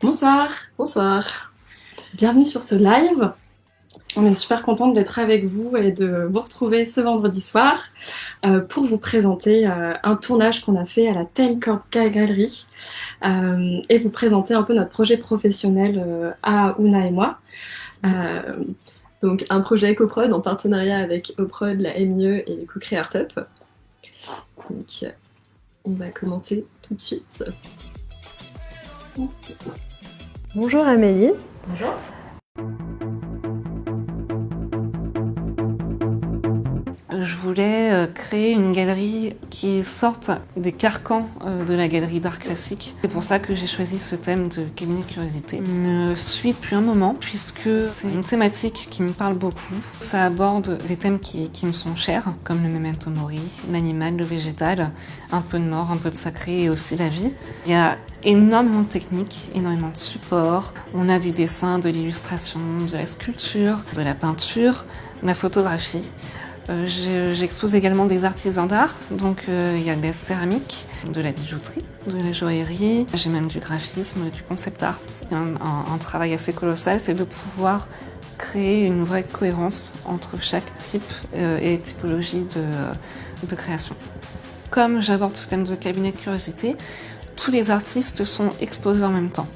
Bonsoir, Bonsoir. bienvenue sur ce live. On est super contente d'être avec vous et de vous retrouver ce vendredi soir pour vous présenter un tournage qu'on a fait à la Time Gallery et vous présenter un peu notre projet professionnel à Ouna et moi. Donc un projet coprod en partenariat avec Oprod, la MIE et Co-Creartup. Donc on va commencer tout de suite. Bonjour Amélie. Bonjour. Je voulais créer une galerie qui sorte des carcans de la galerie d'art classique. C'est pour ça que j'ai choisi ce thème de cabinet de curiosité. Je me suis depuis un moment puisque c'est une thématique qui me parle beaucoup. Ça aborde des thèmes qui me sont chers, comme le memento mori, l'animal, le végétal, un peu de mort, un peu de sacré et aussi la vie. Il y a énormément de techniques, énormément de supports. On a du dessin, de l'illustration, de la sculpture, de la peinture, de la photographie. J'expose également des artisans d'art, donc il y a de la céramique, de la bijouterie, de la joaillerie, j'ai même du graphisme, du concept art. Un travail assez colossal, c'est de pouvoir créer une vraie cohérence entre chaque type et typologie de création. Comme j'aborde ce thème de cabinet de curiosité, tous les artistes sont exposés en même temps.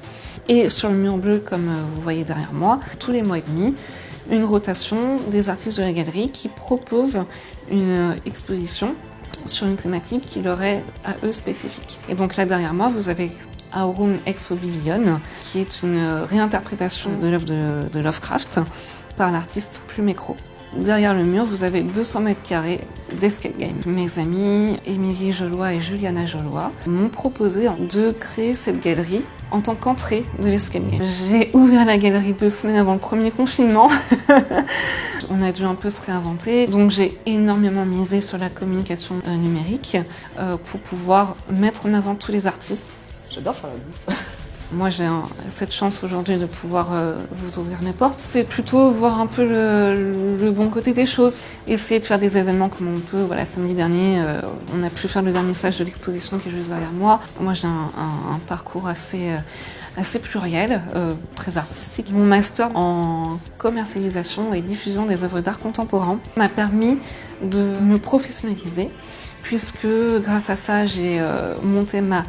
Et sur le mur bleu, comme vous voyez derrière moi, tous les mois et demi, une rotation des artistes de la galerie qui proposent une exposition sur une thématique qui leur est à eux spécifique. Et donc là derrière moi, vous avez Aurum ex Oblivion, qui est une réinterprétation de l'œuvre de Lovecraft par l'artiste Plume Écro. Derrière le mur, vous avez 200 mètres carrés d'escape game. Mes amis Émilie Jollois et Juliana Jollois m'ont proposé de créer cette galerie en tant qu'entrée de l'escape game. J'ai ouvert la galerie 2 semaines avant le premier confinement. On a dû un peu se réinventer. Donc j'ai énormément misé sur la communication numérique pour pouvoir mettre en avant tous les artistes. J'adore faire la bouffe. Moi, j'ai cette chance aujourd'hui de pouvoir vous ouvrir mes portes. C'est plutôt voir un peu le bon côté des choses. Essayer de faire des événements comme on peut. Voilà, samedi dernier, on a pu faire le vernissage de l'exposition qui est juste derrière moi. Moi, j'ai un parcours assez pluriel, très artistique. Mon master en commercialisation et diffusion des œuvres d'art contemporain m'a permis de me professionnaliser, puisque grâce à ça, j'ai monté ma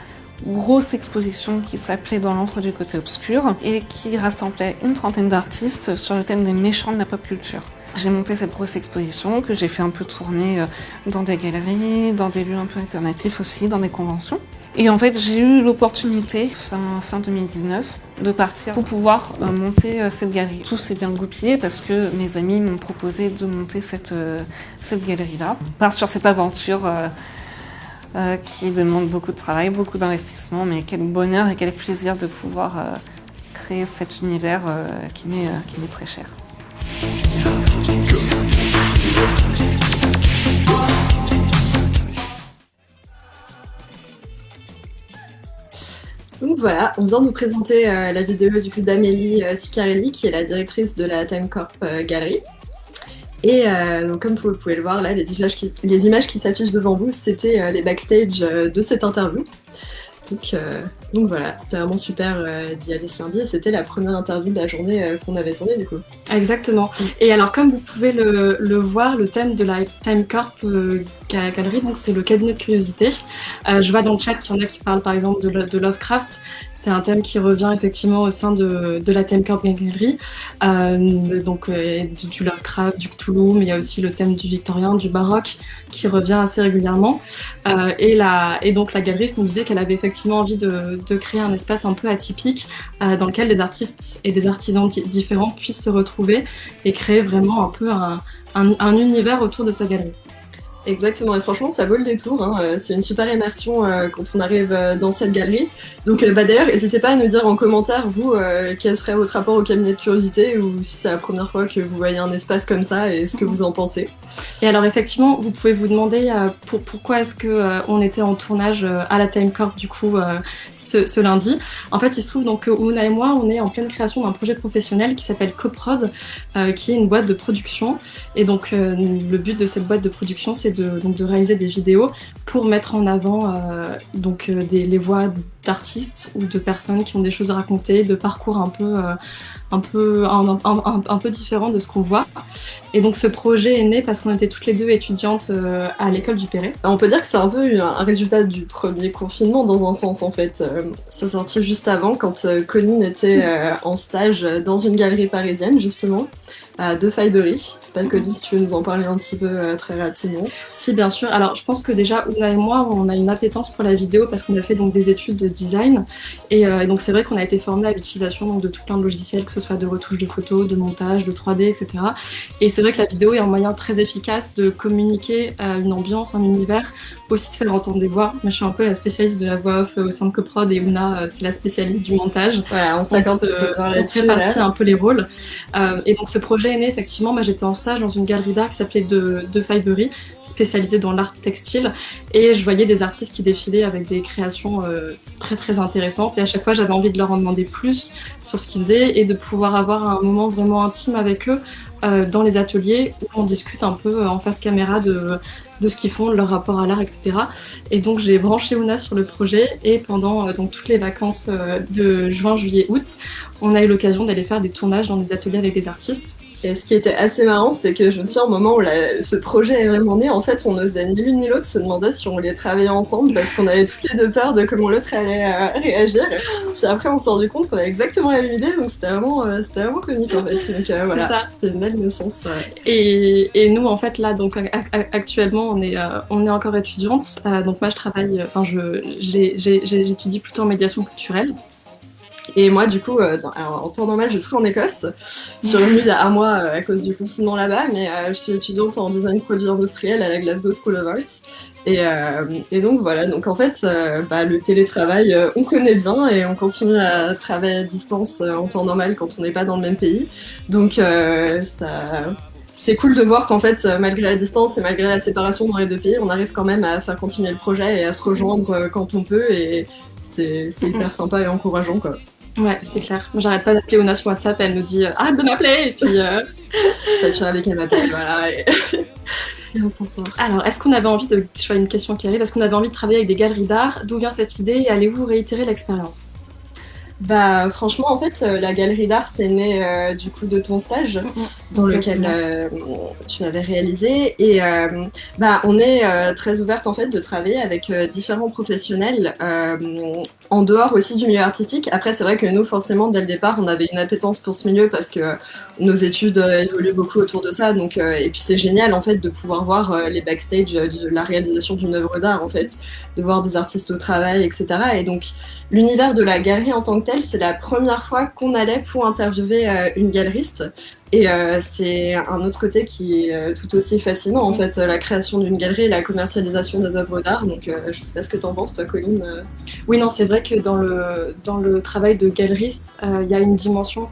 grosse exposition qui s'appelait Dans l'antre du côté obscur et qui rassemblait une trentaine d'artistes sur le thème des méchants de la pop culture. J'ai monté cette grosse exposition que j'ai fait un peu tourner dans des galeries, dans des lieux un peu alternatifs aussi, dans des conventions. Et en fait, j'ai eu l'opportunité, fin 2019, de partir pour pouvoir monter cette galerie. Tout s'est bien goupillé parce que mes amis m'ont proposé de monter cette galerie-là. On part sur cette aventure qui demande beaucoup de travail, beaucoup d'investissement, mais quel bonheur et quel plaisir de pouvoir créer cet univers qui m'est très cher. Donc voilà, on vient de nous présenter la vidéo du coup d'Amélie Sicarelli, qui est la directrice de la Timecorp Gallery. Et donc comme vous pouvez le voir là, les images qui s'affichent devant vous, c'était les backstage de cette interview. Donc voilà, c'était vraiment super d'y aller ce lundi, et c'était la première interview de la journée qu'on avait tournée du coup. Exactement. Et alors comme vous pouvez le voir, le thème de la Timecorp Gallery, donc c'est le cabinet de curiosité. Je vois dans le chat qu'il y en a qui parlent par exemple de Lovecraft. C'est un thème qui revient effectivement au sein de la Timecorp Gallery. Du Lovecraft, du Cthulhu, mais il y a aussi le thème du victorien, du baroque qui revient assez régulièrement. Et donc la galeriste nous disait qu'elle avait effectivement envie de créer un espace un peu atypique dans lequel des artistes et des artisans différents puissent se retrouver et créer vraiment un peu un univers autour de sa galerie. Exactement, et franchement ça vaut le détour, hein. C'est une super immersion quand on arrive dans cette galerie. Donc d'ailleurs, n'hésitez pas à nous dire en commentaire, vous, quel serait votre rapport au cabinet de curiosité, ou si c'est la première fois que vous voyez un espace comme ça, et ce que vous en pensez. Et alors effectivement, vous pouvez vous demander pourquoi est-ce que on était en tournage à la Timecorp du coup ce lundi. En fait, il se trouve donc que Ouna et moi, on est en pleine création d'un projet professionnel qui s'appelle Coprod, qui est une boîte de production. Et donc le but de cette boîte de production, c'est de réaliser des vidéos pour mettre en avant les voix d'artistes ou de personnes qui ont des choses à raconter, de parcours un peu différents de ce qu'on voit. Et donc ce projet est né parce qu'on était toutes les deux étudiantes à l'école du Perret. On peut dire que c'est un peu un résultat du premier confinement dans un sens en fait. Ça sortit juste avant quand Colline était en stage dans une galerie parisienne justement. De Fibery. C'est pas Colline, si tu veux nous en parler un petit peu très rapidement. Si, bien sûr. Alors, je pense que déjà, Ouna et moi, on a une appétence pour la vidéo parce qu'on a fait donc des études de design. Et donc, c'est vrai qu'on a été formés à l'utilisation de tout plein de logiciels, que ce soit de retouche de photos, de montage, de 3D, etc. Et c'est vrai que la vidéo est un moyen très efficace de communiquer une ambiance, un univers, aussi de faire entendre des voix. Moi, je suis un peu la spécialiste de la voix off au sein de Coprod et Ouna, c'est la spécialiste du montage. Voilà, on se répartit un peu les rôles. Et donc, ce projet est né, effectivement. Moi, j'étais en stage dans une galerie d'art qui s'appelait de Fibery, spécialisée dans l'art textile. Et je voyais des artistes qui défilaient avec des créations très, très intéressantes. Et à chaque fois, j'avais envie de leur en demander plus sur ce qu'ils faisaient et de pouvoir avoir un moment vraiment intime avec eux dans les ateliers où on discute un peu en face caméra de ce qu'ils font, de leur rapport à l'art, etc. Et donc j'ai branché Ouna sur le projet et pendant toutes les vacances de juin, juillet, août, on a eu l'occasion d'aller faire des tournages dans des ateliers avec des artistes. Et ce qui était assez marrant, c'est que je me souviens au moment où ce projet est vraiment né, en fait, on n'osait ni l'une ni l'autre se demander si on voulait travailler ensemble parce qu'on avait toutes les deux peur de comment l'autre allait réagir. Puis après, on s'est rendu compte qu'on avait exactement la même idée, donc c'était vraiment comique en fait. Donc voilà, c'était une belle naissance. Et nous, en fait, là, donc actuellement, on est encore étudiante. Donc moi, je travaille, j'étudie plutôt en médiation culturelle. Et moi, du coup, en temps normal, je serais en Écosse. Je suis revenue il y a un mois à cause du confinement là-bas, mais je suis étudiante en design produit industriel à la Glasgow School of Art. Et donc voilà, donc en fait, le télétravail, on connaît bien et on continue à travailler à distance en temps normal quand on n'est pas dans le même pays. Donc c'est cool de voir qu'en fait, malgré la distance et malgré la séparation dans les deux pays, on arrive quand même à faire continuer le projet et à se rejoindre quand on peut. Et c'est hyper sympa et encourageant, quoi. Ouais, c'est clair. Moi, j'arrête pas d'appeler Ona sur WhatsApp, elle me dit arrête de m'appeler, et puis. En fait, je suis ravie qu'elle m'appelle, voilà. Et on s'en sort. Alors, est-ce qu'on avait envie je vois une question qui arrive, est-ce qu'on avait envie de travailler avec des galeries d'art? D'où vient cette idée et allez-vous réitérer l'expérience? Bah franchement en fait la galerie d'art c'est né du coup de ton stage dans lequel tu m'avais réalisé et on est très ouverte en fait de travailler avec différents professionnels en dehors aussi du milieu artistique. Après c'est vrai que nous forcément dès le départ on avait une appétence pour ce milieu parce que nos études évoluent beaucoup autour de ça donc et puis c'est génial en fait de pouvoir voir les backstage de la réalisation d'une œuvre d'art en fait, de voir des artistes au travail etc. Et donc l'univers de la galerie en tant que tel, c'est la première fois qu'on allait pour interviewer une galeriste. Et c'est un autre côté qui est tout aussi fascinant, en fait, la création d'une galerie et la commercialisation des œuvres d'art. Donc je sais pas ce que t'en penses, toi, Colline. Oui, non, c'est vrai que dans le travail de galeriste, il y a une dimension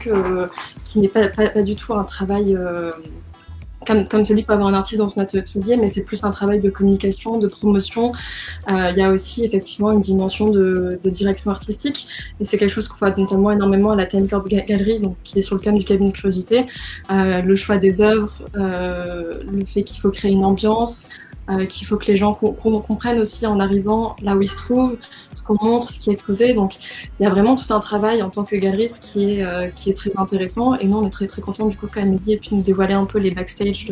qui n'est pas du tout un travail... Comme celui que peut avoir un artiste dans son atelier, mais c'est plus un travail de communication, de promotion. Il y a aussi effectivement une dimension de direction artistique, et c'est quelque chose qu'on voit notamment énormément à la Time Corp Gallery, donc qui est sur le thème du cabinet de curiosité. Le choix des œuvres, le fait qu'il faut créer une ambiance, qu'il faut que les gens comprennent aussi en arrivant là où ils se trouvent, ce qu'on montre, ce qui est exposé. Donc il y a vraiment tout un travail en tant que galeriste qui est très intéressant. Et nous on est très très contents du coup qu'elle nous dit et puis nous dévoiler un peu les backstage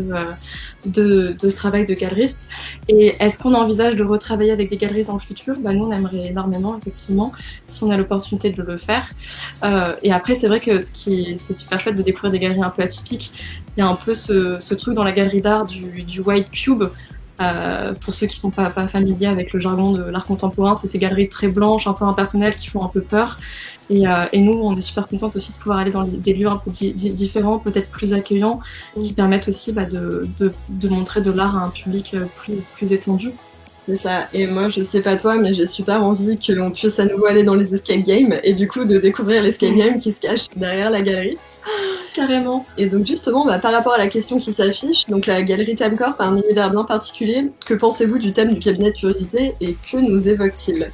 de ce travail de galeriste. Et est-ce qu'on envisage de retravailler avec des galeristes dans le futur? Nous on aimerait énormément effectivement si on a l'opportunité de le faire. Et après c'est vrai que ce qui est super chouette de découvrir des galeries un peu atypiques, il y a un peu ce truc dans la galerie d'art du white cube. Pour ceux qui sont pas familiers avec le jargon de l'art contemporain, c'est ces galeries très blanches, un peu impersonnelles, qui font un peu peur. Et nous, on est super contente aussi de pouvoir aller dans des lieux un peu différents, peut-être plus accueillants, qui permettent aussi de montrer de l'art à un public plus étendu. C'est ça, et moi je sais pas toi, mais j'ai super envie qu'on puisse à nouveau aller dans les escape games, et du coup de découvrir l'escape game qui se cache derrière la galerie. Carrément. Et donc justement, par rapport à la question qui s'affiche, donc la galerie Time Corp a un univers bien particulier. Que pensez-vous du thème du cabinet de curiosité et que nous évoque-t-il?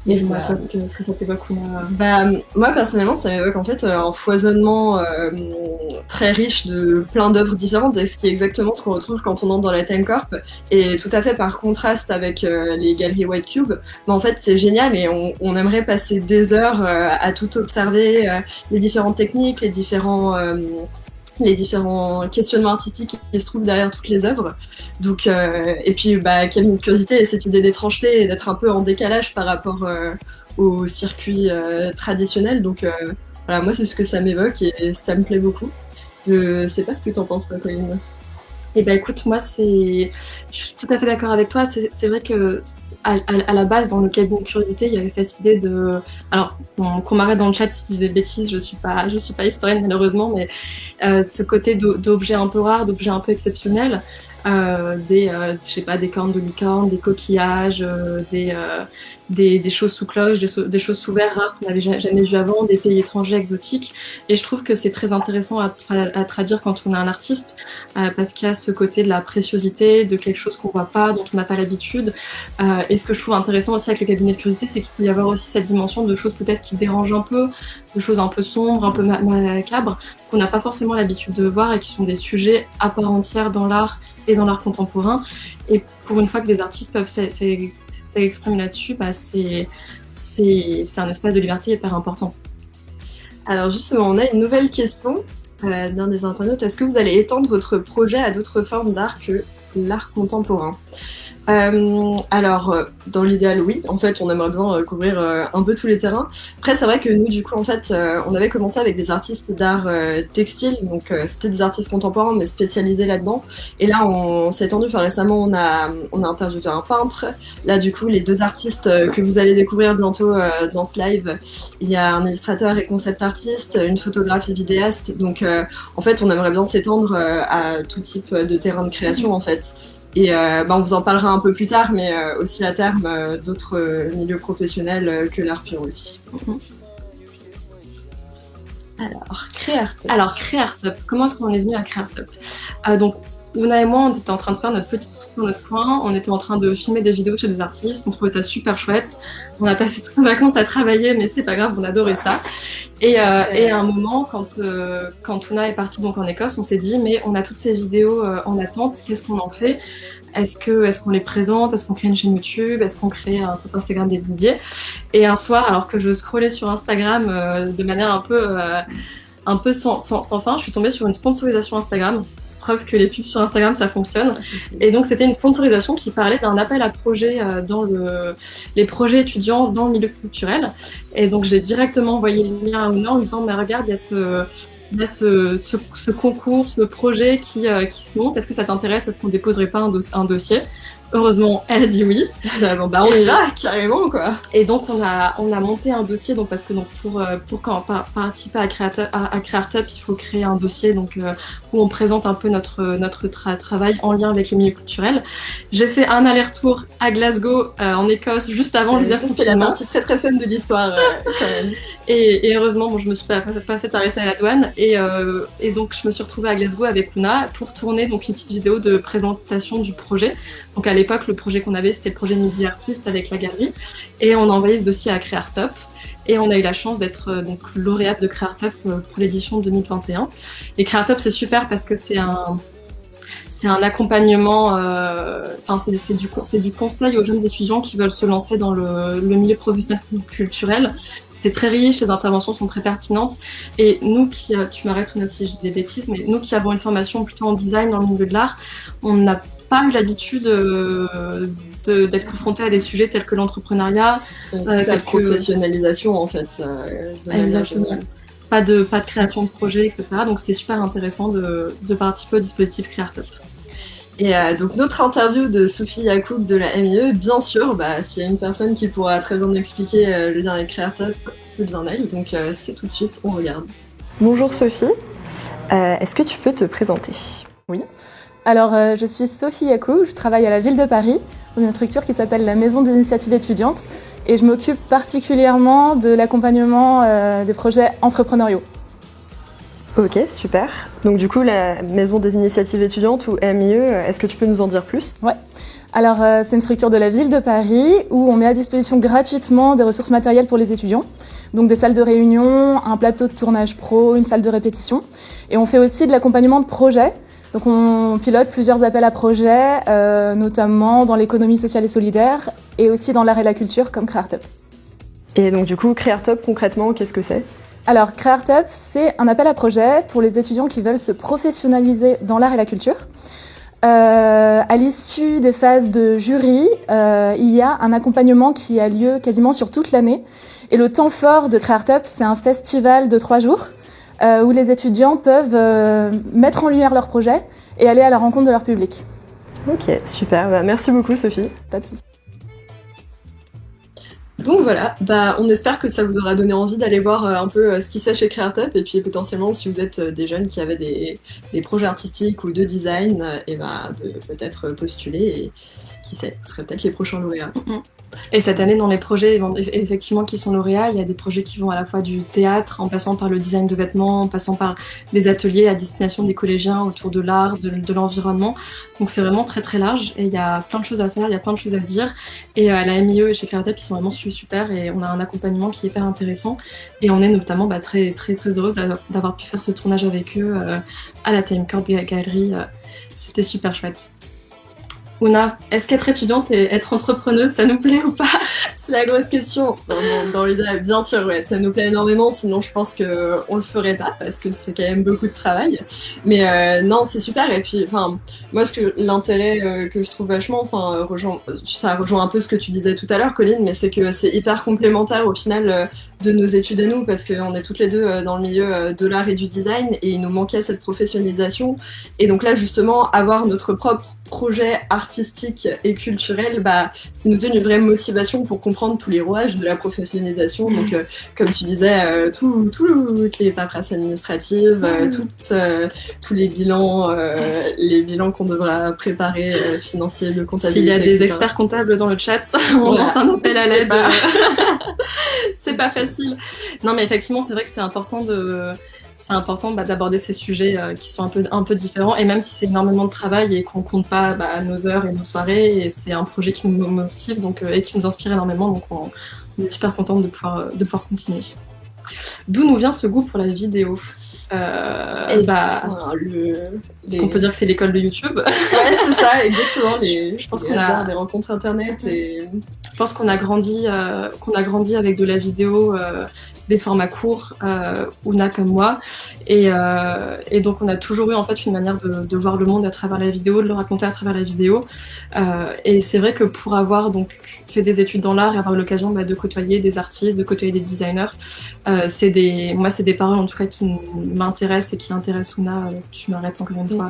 Dis-moi toi ce que ça t'évoque. Moi personnellement ça m'évoque en fait un foisonnement très riche de plein d'œuvres différentes, et ce qui est exactement ce qu'on retrouve quand on entre dans la Time Corp, et tout à fait par contraste avec les galeries White Cube. Mais en fait c'est génial et on aimerait passer des heures à tout observer, les différentes techniques, les différents questionnements artistiques qui se trouvent derrière toutes les œuvres. Donc, et puis, cabinet de curiosité et cette idée d'étrangeté et d'être un peu en décalage par rapport au circuit traditionnel. Donc, voilà, moi, c'est ce que ça m'évoque et ça me plaît beaucoup. Je sais pas ce que t'en penses, toi, Colline. Eh ben écoute, moi je suis tout à fait d'accord avec toi. C'est vrai que à la base, dans le cabinet de curiosité, il y avait cette idée de, alors qu'on m'arrête dans le chat si je dis des bêtises, je suis pas historienne malheureusement, mais ce côté d'objets un peu rares, d'objets un peu exceptionnels, je sais pas, des cornes de licorne, des coquillages, des choses sous cloche, des choses sous verre rares qu'on n'avait jamais vues avant, des pays étrangers exotiques. Et je trouve que c'est très intéressant à traduire quand on est un artiste, parce qu'il y a ce côté de la préciosité, de quelque chose qu'on voit pas, dont on n'a pas l'habitude. Et ce que je trouve intéressant aussi avec le cabinet de curiosité, c'est qu'il peut y avoir aussi cette dimension de choses peut-être qui dérangent un peu, de choses un peu sombres, un peu macabres, qu'on n'a pas forcément l'habitude de voir et qui sont des sujets à part entière dans l'art et dans l'art contemporain. Et pour une fois que des artistes peuvent s'exprimer là-dessus, c'est un espace de liberté hyper important. Alors justement, on a une nouvelle question d'un des internautes, est-ce que vous allez étendre votre projet à d'autres formes d'art que l'art contemporain? Alors, dans l'idéal, oui. En fait, on aimerait bien couvrir un peu tous les terrains. Après, c'est vrai que nous, du coup, en fait, on avait commencé avec des artistes d'art textile. Donc, c'était des artistes contemporains, mais spécialisés là-dedans. Et là, on s'est étendu. Enfin, récemment, on a interviewé un peintre. Là, du coup, les deux artistes que vous allez découvrir bientôt dans ce live, il y a un illustrateur et concept artiste, une photographe et vidéaste. Donc, en fait, on aimerait bien s'étendre à tout type de terrain de création, en fait. Et on vous en parlera un peu plus tard, mais aussi à terme, d'autres milieux professionnels que l'art pur aussi. Alors, Créartup, comment est-ce qu'on est venu à Créartup? Donc, Ouna et moi, on était en train de faire notre petite truc dans notre coin, on était en train de filmer des vidéos chez des artistes, on trouvait ça super chouette. On a passé toutes nos vacances à travailler, mais c'est pas grave, on adorait ça. Et à un moment, quand Ouna est partie donc en Écosse, on s'est dit, mais on a toutes ces vidéos en attente, qu'est-ce qu'on en fait? Est-ce qu'on les présente? Est-ce qu'on crée une chaîne YouTube? Est-ce qu'on crée un compte Instagram dédié? Et un soir, alors que je scrollais sur Instagram de manière un peu sans fin, je suis tombée sur une sponsorisation Instagram. Preuve que les pubs sur Instagram, ça fonctionne. Et donc, c'était une sponsorisation qui parlait d'un appel à projet dans les projets étudiants dans le milieu culturel. Et donc, j'ai directement envoyé le lien à Ouna en lui disant, mais regarde, il y a ce concours, ce projet qui se monte. Est-ce que ça t'intéresse? Est-ce qu'on déposerait pas un dossier? Heureusement, elle a dit oui. Bon, bah on y va carrément quoi. Et donc on a monté un dossier donc parce que donc pour participer à Créartup, il faut créer un dossier donc où on présente un peu notre travail en lien avec les milieux culturels. J'ai fait un aller-retour à Glasgow en Écosse juste avant le confinement. C'était la partie très très fun de l'histoire quand même. Et heureusement, bon, je me suis pas fait arrêter à la douane et donc je me suis retrouvée à Glasgow avec Luna pour tourner donc une petite vidéo de présentation du projet. Donc à l'époque, le projet qu'on avait, c'était le projet Midi Artiste avec la galerie et on a envoyé ce dossier à Créartup et on a eu la chance d'être donc lauréate de Créartup pour l'édition 2021. Et Créartup, c'est super parce que c'est un accompagnement, c'est du conseil aux jeunes étudiants qui veulent se lancer dans le milieu professionnel culturel. C'est très riche, les interventions sont très pertinentes. Et nous tu m'arrêtes si je dis des bêtises, mais nous qui avons une formation plutôt en design dans le milieu de l'art, on n'a pas eu l'habitude d'être confronté à des sujets tels que l'entrepreneuriat. La professionnalisation en fait, de manière générale. Pas de création de projet, etc. Donc c'est super intéressant de participer au dispositif Créartup. Et donc notre interview de Sophie Yacoub de la MIE, bien sûr, s'il y a une personne qui pourra très bien expliquer le lien avec Créartup, c'est bien elle. Donc c'est tout de suite, on regarde. Bonjour Sophie, est-ce que tu peux te présenter? Oui. Alors je suis Sophie Yacoub, je travaille à la ville de Paris dans une structure qui s'appelle la Maison d'initiative étudiante et je m'occupe particulièrement de l'accompagnement des projets entrepreneuriaux. Ok, super. Donc du coup, la Maison des initiatives étudiantes ou MIE, est-ce que tu peux nous en dire plus? Ouais. Alors c'est une structure de la ville de Paris où on met à disposition gratuitement des ressources matérielles pour les étudiants. Donc des salles de réunion, un plateau de tournage pro, une salle de répétition. Et on fait aussi de l'accompagnement de projets. Donc on pilote plusieurs appels à projets, notamment dans l'économie sociale et solidaire et aussi dans l'art et la culture comme Créartup. Et donc du coup, Créartup concrètement, qu'est-ce que c'est? Alors Créartup, c'est un appel à projet pour les étudiants qui veulent se professionnaliser dans l'art et la culture. À l'issue des phases de jury, il y a un accompagnement qui a lieu quasiment sur toute l'année. Et le temps fort de Créartup, c'est un festival de 3 jours où les étudiants peuvent mettre en lumière leur projet et aller à la rencontre de leur public. Ok, super. Merci beaucoup Sophie. Pas de souci. Donc voilà, on espère que ça vous aura donné envie d'aller voir un peu ce qui se fait chez Créartup et puis potentiellement si vous êtes des jeunes qui avaient des projets artistiques ou de design, de peut-être postuler et qui sait, vous serez peut-être les prochains lauréats. Et cette année, dans les projets effectivement qui sont lauréats, il y a des projets qui vont à la fois du théâtre, en passant par le design de vêtements, en passant par des ateliers à destination des collégiens autour de l'art, de l'environnement. Donc c'est vraiment très très large et il y a plein de choses à faire, il y a plein de choses à dire. Et à la MIE et chez Créartup, ils sont vraiment super et on a un accompagnement qui est hyper intéressant. Et on est notamment très très très heureuse d'avoir pu faire ce tournage avec eux à la Time Corp Galerie. C'était super chouette. Ouna, est-ce qu'être étudiante et être entrepreneuse, ça nous plaît ou pas? C'est la grosse question. Dans l'idéal, bien sûr, ouais, ça nous plaît énormément. Sinon, je pense que on le ferait pas parce que c'est quand même beaucoup de travail. Mais non, c'est super. Et puis, enfin, moi, l'intérêt que je trouve vachement, enfin, ça rejoint un peu ce que tu disais tout à l'heure, Colline, mais c'est que c'est hyper complémentaire au final de nos études à nous, parce qu'on est toutes les deux dans le milieu de l'art et du design, et il nous manquait cette professionnalisation. Et donc là, justement, avoir notre propre projet artistique et culturel, bah, ça nous donne une vraie motivation pour comprendre tous les rouages de la professionnalisation. Donc, comme tu disais, toutes les paperasses administratives, tous les bilans qu'on devra préparer, financiers, de comptabilité. S'il y a des etc. experts comptables dans le chat, on lance un appel à l'aide. C'est pas facile. Non, mais effectivement, c'est vrai que c'est important d'aborder ces sujets qui sont un peu différents, et même si c'est énormément de travail et qu'on compte pas nos heures et nos soirées, et c'est un projet qui nous motive et qui nous inspire énormément, donc on est super contente de pouvoir continuer. D'où nous vient ce goût pour la vidéo? Est-ce qu'on peut dire que c'est l'école de YouTube? Ouais, c'est ça, exactement. Je pense qu'on a des rencontres internet et... Je pense qu'on a grandi avec de la vidéo, des formats courts, Ouna comme moi, et donc on a toujours eu en fait une manière de voir le monde à travers la vidéo, de le raconter à travers la vidéo, et c'est vrai que pour avoir donc fait des études dans l'art et avoir l'occasion de côtoyer des artistes, de côtoyer des designers, c'est des paroles en tout cas qui m'intéressent et qui intéressent Ouna, tu m'arrêtes encore une fois,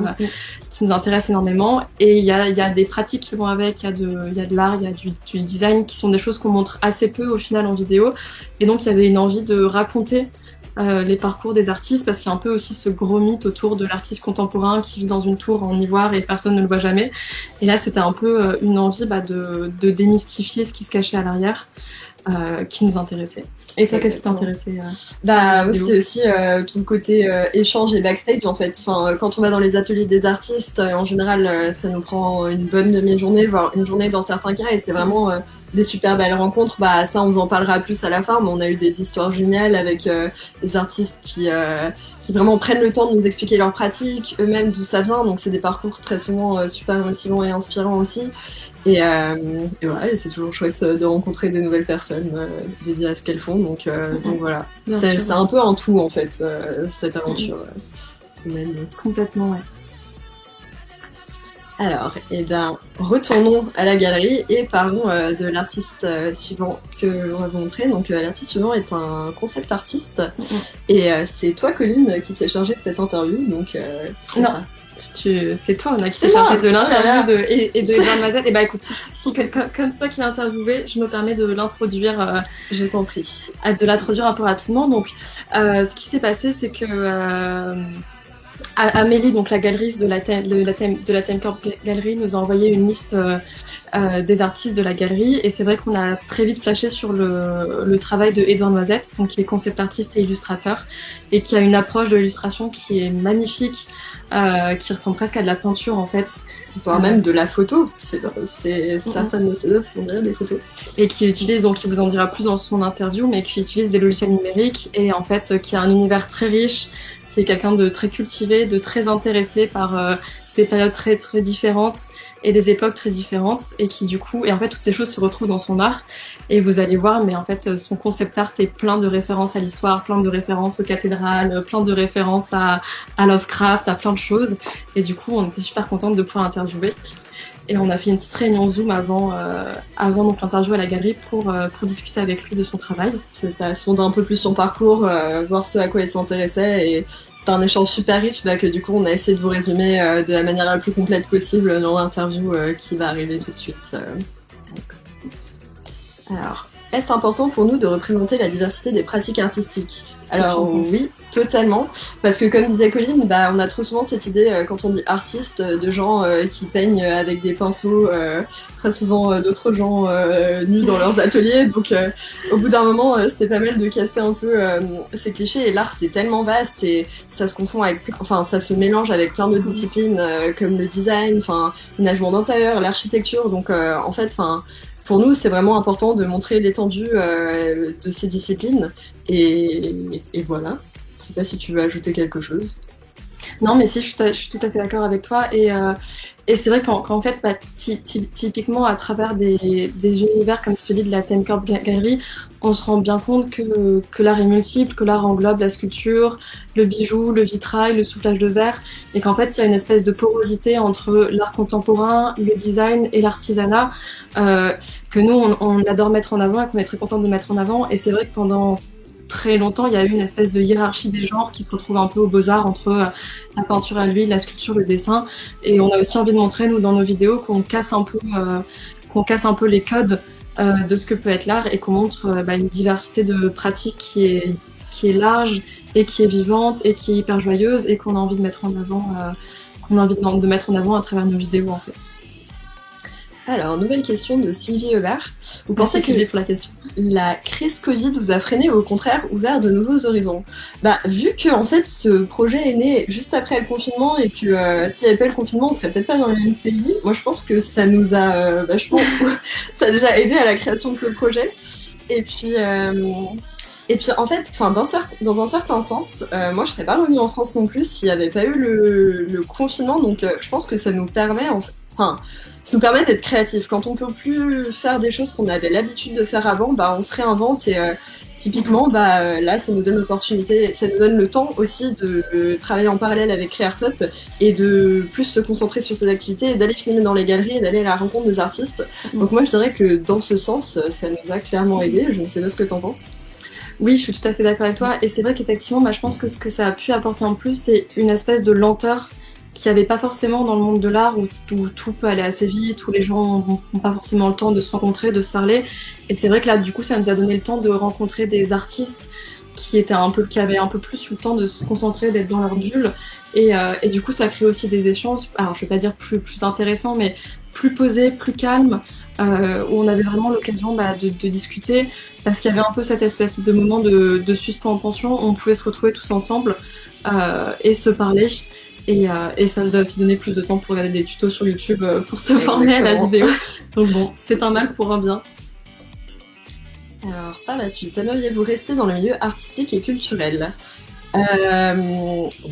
qui nous intéressent énormément, et il y a des pratiques qui vont avec, il y a de l'art, il y a du design qui sont des choses qu'on montre assez peu au final en vidéo, et donc il y avait une envie de raconter les parcours des artistes, parce qu'il y a un peu aussi ce gros mythe autour de l'artiste contemporain qui vit dans une tour en ivoire et personne ne le voit jamais, et là c'était un peu une envie de démystifier ce qui se cachait à l'arrière, qui nous intéressait. Et toi, qu'est-ce qui t'intéressait moi, c'était aussi tout le côté échange et backstage, en fait. Enfin, quand on va dans les ateliers des artistes, en général, ça nous prend une bonne demi-journée, voire une journée dans certains cas, et c'est vraiment des super belles rencontres. Bah, ça, on vous en parlera plus à la fin, mais on a eu des histoires géniales avec des artistes qui vraiment prennent le temps de nous expliquer leurs pratiques, eux-mêmes d'où ça vient. Donc, c'est des parcours très souvent super motivants et inspirants aussi. Et voilà, et c'est toujours chouette de rencontrer des nouvelles personnes dédiées à ce qu'elles font. Donc voilà, c'est un peu un tout en fait, cette aventure humaine. Complètement, ouais. Alors, retournons à la galerie et parlons de l'artiste suivant que l'on va vous montrer. Donc, l'artiste suivant est un concept artiste, et c'est toi, Colline, qui s'est chargée de cette interview. Donc, non. C'est toi, Anna, qui s'est chargée de l'interview et de Edouard Mazet. Et écoute, si quelqu'un comme toi qui l'a interviewé, je me permets de l'introduire. Je t'en prie. De l'introduire un peu rapidement. Donc, ce qui s'est passé, c'est que Amélie, donc la galeriste de la Time Corp Galerie, nous a envoyé une liste des artistes de la galerie, et c'est vrai qu'on a très vite flashé sur le travail de Edouard Mazet, donc qui est concept artiste et illustrateur, et qui a une approche de l'illustration qui est magnifique, qui ressemble presque à de la peinture en fait, voire même de la photo. Certaines de ses œuvres sont déjà des photos, et qui utilise, donc il vous en dira plus dans son interview, mais qui utilise des logiciels numériques, et en fait qui a un univers très riche, qui est quelqu'un de très cultivé, de très intéressé par des périodes très très différentes et des époques très différentes, et qui du coup, et en fait toutes ces choses se retrouvent dans son art, et vous allez voir, mais en fait son concept art est plein de références à l'histoire, plein de références aux cathédrales, plein de références à Lovecraft, à plein de choses, et du coup on était super contente de pouvoir l'interviewer. Et on a fait une petite réunion Zoom avant donc l'interview à la galerie pour discuter avec lui de son travail. C'est ça, sonder un peu plus son parcours, voir ce à quoi il s'intéressait, et c'est un échange super riche que du coup on a essayé de vous résumer de la manière la plus complète possible dans l'interview qui va arriver tout de suite. Alors, est-ce important pour nous de représenter la diversité des pratiques artistiques? Alors oui, totalement, parce que comme disait Colline, on a trop souvent cette idée quand on dit artiste de gens qui peignent avec des pinceaux, très souvent d'autres gens nus dans leurs ateliers, donc au bout d'un moment c'est pas mal de casser un peu ces clichés, et l'art c'est tellement vaste et ça se confond ça se mélange avec plein d'autres disciplines comme le design, l'aménagement d'intérieur, l'architecture, donc en fait, pour nous, c'est vraiment important de montrer l'étendue de ces disciplines, et voilà. Je sais pas si tu veux ajouter quelque chose. Non, mais si, je suis tout à fait d'accord avec toi. Et c'est vrai qu'en fait, bah, typiquement, à travers des univers comme celui de la Thème Corp Gallery, on se rend bien compte que l'art est multiple, que l'art englobe la sculpture, le bijou, le vitrail, le soufflage de verre, et qu'en fait, il y a une espèce de porosité entre l'art contemporain, le design et l'artisanat, que nous, on adore mettre en avant et qu'on est très content de mettre en avant. Et c'est vrai que pendant très longtemps, il y a eu une espèce de hiérarchie des genres qui se retrouve un peu aux Beaux-Arts entre la peinture à l'huile, la sculpture, le dessin. Et on a aussi envie de montrer, nous, dans nos vidéos, qu'on casse un peu les codes de ce que peut être l'art et qu'on montre une diversité de pratiques qui est large et qui est vivante et qui est hyper joyeuse et qu'on a envie de mettre en avant, de mettre en avant à travers nos vidéos, en fait. Alors, nouvelle question de Sylvie Hubert. Vous Merci pensez que Sylvie pour la question. la crise Covid vous a freiné ou au contraire ouvert de nouveaux horizons? Bah, vu que en fait ce projet est né juste après le confinement et que s'il n'y avait pas le confinement, on serait peut-être pas dans le même pays, moi je pense que ça nous a vachement... ça a déjà aidé à la création de ce projet. Et puis en fait, dans un certain sens, moi je serais pas revenue en France non plus s'il n'y avait pas eu le confinement, donc je pense que ça nous permet ça nous permet d'être créatifs. Quand on peut plus faire des choses qu'on avait l'habitude de faire avant, bah on se réinvente et typiquement là ça nous donne l'opportunité, ça nous donne le temps aussi de travailler en parallèle avec Creartop et de plus se concentrer sur ces activités et d'aller filmer dans les galeries et d'aller à la rencontre des artistes. Donc moi je dirais que dans ce sens, ça nous a clairement aidé. Je ne sais pas ce que t'en penses. Oui, je suis tout à fait d'accord avec toi. Et c'est vrai qu'effectivement, je pense que ce que ça a pu apporter en plus, c'est une espèce de lenteur qu'il n'y avait pas forcément dans le monde de l'art où tout peut aller assez vite, où les gens n'ont pas forcément le temps de se rencontrer, de se parler. Et c'est vrai que là, du coup, ça nous a donné le temps de rencontrer des artistes qui avaient un peu plus eu le temps de se concentrer, d'être dans leur bulle. Et du coup, ça crée aussi des échanges, alors je vais pas dire plus intéressants, mais plus posés, plus calmes, où on avait vraiment l'occasion de discuter, parce qu'il y avait un peu cette espèce de moment de suspens en pension, où on pouvait se retrouver tous ensemble et se parler. Et ça nous a aussi donné plus de temps pour regarder des tutos sur YouTube pour se former à la vidéo. Donc bon, c'est un mal pour un bien. Alors, par la suite, aimeriez-vous rester dans le milieu artistique et culturel?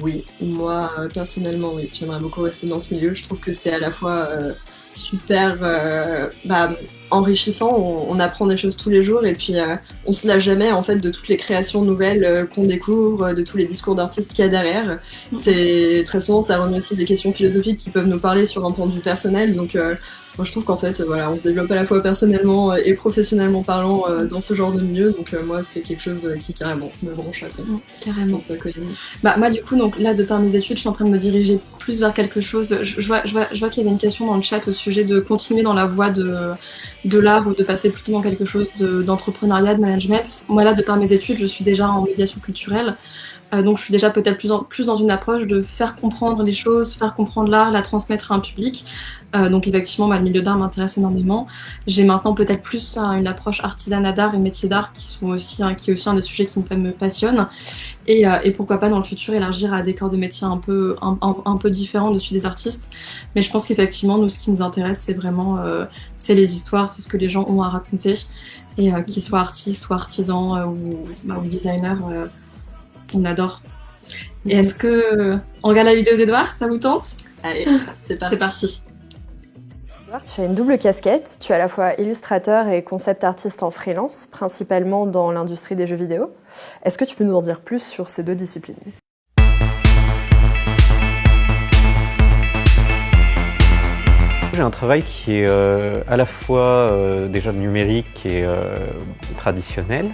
Oui, moi, personnellement, oui. J'aimerais beaucoup rester dans ce milieu. Je trouve que c'est à la fois super enrichissant. On apprend des choses tous les jours et puis on se lasse jamais en fait de toutes les créations nouvelles qu'on découvre, de tous les discours d'artistes qu'il y a derrière. C'est très souvent ça remet aussi des questions philosophiques qui peuvent nous parler sur un point de vue personnel. Donc moi je trouve qu'en fait on se développe à la fois personnellement et professionnellement parlant dans ce genre de milieu. Donc moi c'est quelque chose qui carrément me branche à fond. Carrément. Moi du coup donc là de par mes études je suis en train de me diriger plus vers quelque chose. Je vois qu'il y avait une question dans le chat au sujet de continuer dans la voie de l'art ou de passer plutôt dans quelque chose d'entrepreneuriat, de management. Moi là de par mes études je suis déjà en médiation culturelle. Donc je suis déjà peut-être plus dans une approche de faire comprendre les choses, faire comprendre l'art, la transmettre à un public. Donc effectivement, le milieu d'art m'intéresse énormément. J'ai maintenant peut-être plus une approche artisanat d'art et métier d'art qui est aussi un des sujets qui me passionnent. Et pourquoi pas dans le futur élargir à des corps de métier un peu différents de celui des artistes. Mais je pense qu'effectivement, nous, ce qui nous intéresse, c'est vraiment c'est les histoires, c'est ce que les gens ont à raconter. Et qu'ils soient artistes ou artisans ou designers, on adore. Et est-ce que on regarde la vidéo d'Edouard? Ça vous tente? Allez, c'est parti. C'est parti. Edouard, tu as une double casquette. Tu es à la fois illustrateur et concept artiste en freelance, principalement dans l'industrie des jeux vidéo. Est-ce que tu peux nous en dire plus sur ces deux disciplines? J'ai un travail qui est à la fois déjà numérique et traditionnel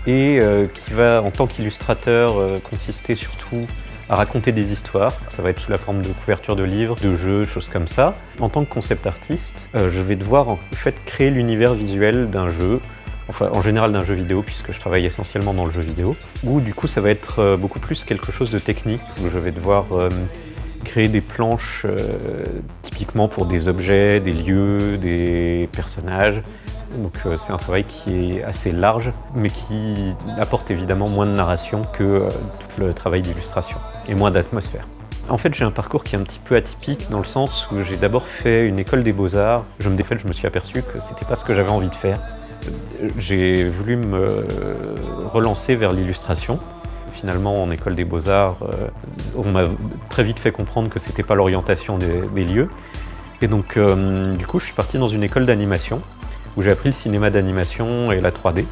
et qui va, en tant qu'illustrateur, consister surtout à raconter des histoires. Ça va être sous la forme de couverture de livres, de jeux, choses comme ça. En tant que concept artiste, je vais devoir en fait créer l'univers visuel d'un jeu, enfin en général d'un jeu vidéo puisque je travaille essentiellement dans le jeu vidéo, où du coup ça va être beaucoup plus quelque chose de technique, où je vais devoir créer des planches typiquement pour des objets, des lieux, des personnages. Donc c'est un travail qui est assez large, mais qui apporte évidemment moins de narration que tout le travail d'illustration, et moins d'atmosphère. En fait, j'ai un parcours qui est un petit peu atypique, dans le sens où j'ai d'abord fait une école des beaux-arts. Je me suis aperçu que c'était pas ce que j'avais envie de faire. J'ai voulu me relancer vers l'illustration, Finalement, en école des beaux-arts, on m'a très vite fait comprendre que c'était pas l'orientation des lieux. Et donc, du coup, je suis parti dans une école d'animation, où j'ai appris le cinéma d'animation et la 3D,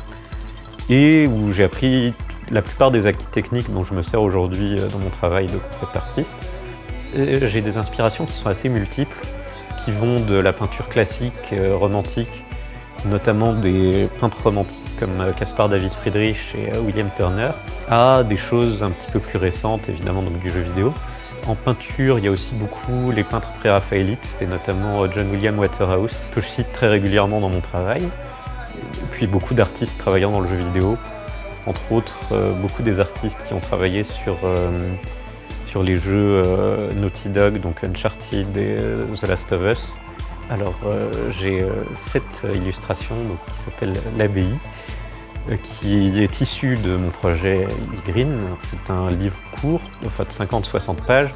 et où j'ai appris la plupart des acquis techniques dont je me sers aujourd'hui dans mon travail de concept artiste. J'ai des inspirations qui sont assez multiples, qui vont de la peinture classique, romantique, notamment des peintres romantiques comme Caspar David Friedrich et William Turner, à des choses un petit peu plus récentes, évidemment, donc du jeu vidéo. En peinture, il y a aussi beaucoup les peintres pré-raphaélites, et notamment John William Waterhouse, que je cite très régulièrement dans mon travail. Et puis beaucoup d'artistes travaillant dans le jeu vidéo, entre autres beaucoup des artistes qui ont travaillé sur les jeux Naughty Dog, donc Uncharted et The Last of Us. Alors j'ai 7 illustrations donc, qui s'appellent l'Abbaye, qui est issu de mon projet E-Green. C'est un livre court, enfin de 50-60 pages,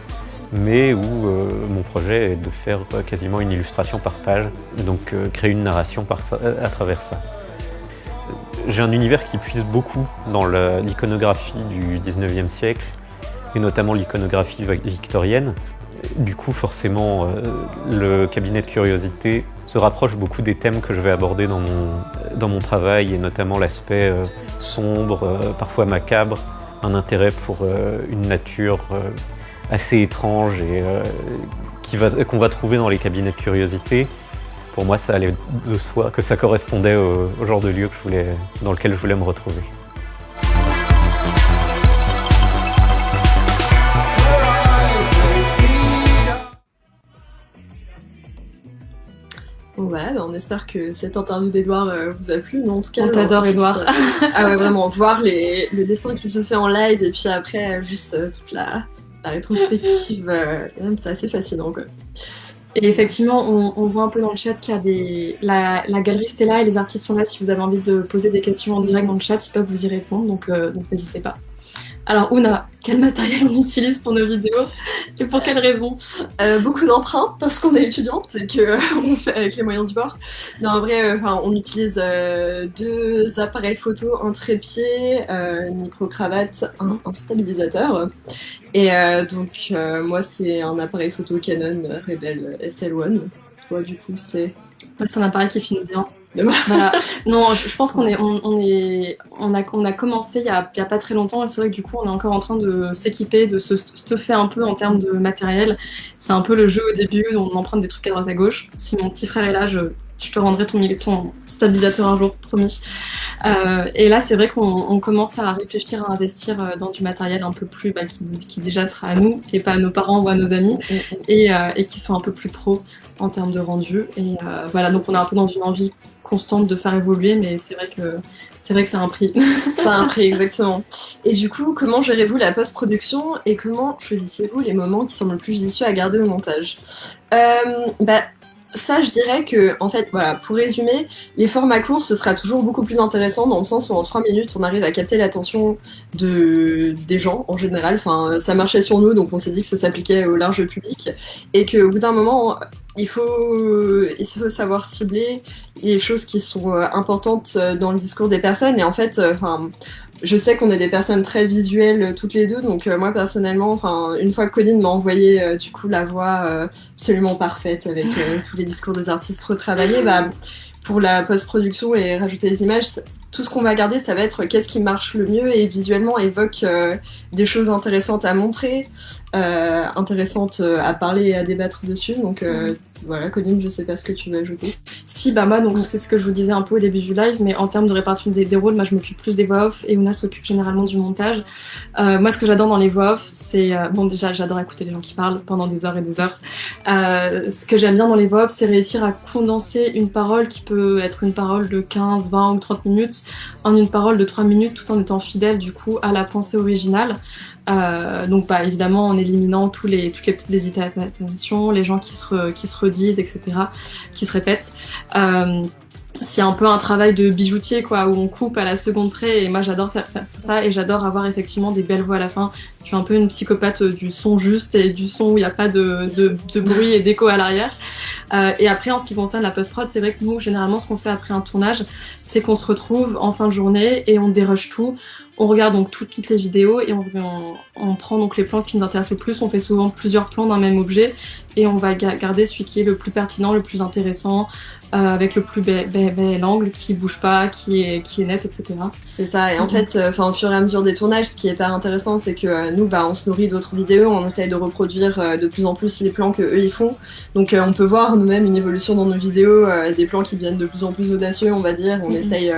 mais où mon projet est de faire quasiment une illustration par page, donc créer une narration à travers ça. J'ai un univers qui puise beaucoup dans l'iconographie du 19e siècle, et notamment l'iconographie victorienne. Du coup, forcément, le cabinet de curiosité se rapproche beaucoup des thèmes que je vais aborder dans mon travail, et notamment l'aspect sombre, parfois macabre, un intérêt pour une nature assez étrange et qu'on va trouver dans les cabinets de curiosité. Pour moi, ça allait de soi que ça correspondait au genre de lieu dans lequel je voulais me retrouver. Donc voilà, on espère que cette interview d'Edouard vous a plu, mais en tout cas... On t'adore, Edouard. Ah ouais, vraiment, voir le dessin qui se fait en live, et puis après, juste toute la rétrospective, c'est assez fascinant, quoi. Et effectivement, on voit un peu dans le chat qu'il y a la galerie Stella et les artistes sont là. Si vous avez envie de poser des questions en direct dans le chat, ils peuvent vous y répondre, donc n'hésitez pas. Alors Ouna, quel matériel on utilise pour nos vidéos et pour quelles raisons? Beaucoup d'emprunts parce qu'on est étudiante et qu'on fait avec les moyens du bord. Non, en vrai, on utilise 2 appareils photo, un trépied, une micro-cravate, un stabilisateur. Et donc moi c'est un appareil photo Canon Rebel SL1. Toi du coup c'est un appareil qui filme bien. Voilà. Non, je pense qu'on a commencé il y a pas très longtemps, et c'est vrai que du coup on est encore en train de s'équiper, de se stuffer un peu en termes de matériel. C'est un peu le jeu au début, on emprunte des trucs à droite à gauche. Si mon petit frère est là, je te rendrai ton stabilisateur un jour, promis. Et là, c'est vrai qu'on commence à réfléchir à investir dans du matériel un peu plus qui déjà sera à nous et pas à nos parents ou à nos amis, et qui sont un peu plus pro en termes de rendu. Et voilà, donc on est un peu dans une envie constante de faire évoluer, mais c'est vrai que c'est un prix. C'est un prix, exactement. Et du coup, comment gérez-vous la post-production et comment choisissez-vous les moments qui semblent le plus judicieux à garder au montage? Ça, je dirais que, en fait, voilà, pour résumer, les formats courts, ce sera toujours beaucoup plus intéressant dans le sens où en 3 minutes, on arrive à capter l'attention des gens en général. Enfin, ça marchait sur nous, donc on s'est dit que ça s'appliquait au large public et qu'au bout d'un moment, il faut savoir cibler les choses qui sont importantes dans le discours des personnes. Et en fait, je sais qu'on est des personnes très visuelles toutes les deux, donc moi personnellement, une fois que Colline m'a envoyé du coup la voix absolument parfaite avec tous les discours des artistes retravaillés, pour la post-production et rajouter les images, tout ce qu'on va garder, ça va être qu'est-ce qui marche le mieux et visuellement évoque des choses intéressantes à montrer, intéressantes à parler et à débattre dessus. Donc voilà, Colline, je sais pas ce que tu veux ajouter. Si, moi, donc c'est ce que je vous disais un peu au début du live, mais en termes de répartition des rôles, moi je m'occupe plus des voix off et Ouna s'occupe généralement du montage. Moi, ce que j'adore dans les voix off, c'est déjà j'adore écouter les gens qui parlent pendant des heures et des heures. Ce que j'aime bien dans les voix off, c'est réussir à condenser une parole qui peut être une parole de 15, 20 ou 30 minutes en une parole de 3 minutes, tout en étant fidèle du coup à la pensée originale. Donc évidemment en éliminant toutes les petites hésitations, les gens qui se redisent, etc., qui se répètent. C'est un peu un travail de bijoutier quoi, où on coupe à la seconde près, et moi j'adore faire ça, et j'adore avoir effectivement des belles voix à la fin. Je suis un peu une psychopathe du son juste et du son où il n'y a pas de bruit et d'écho à l'arrière. Et après, en ce qui concerne la post-prod, c'est vrai que nous, généralement, ce qu'on fait après un tournage, c'est qu'on se retrouve en fin de journée et on dérush tout. On regarde donc toutes les vidéos et on prend donc les plans qui nous intéressent le plus. On fait souvent plusieurs plans d'un même objet et on va garder celui qui est le plus pertinent, le plus intéressant, avec le plus bel angle, qui bouge pas, qui est net, etc. C'est ça, et en fait, au fur et à mesure des tournages, ce qui est hyper intéressant, c'est que nous, on se nourrit d'autres vidéos, on essaye de reproduire de plus en plus les plans que eux ils font. Donc on peut voir nous-mêmes une évolution dans nos vidéos, des plans qui deviennent de plus en plus audacieux, on va dire. On essaye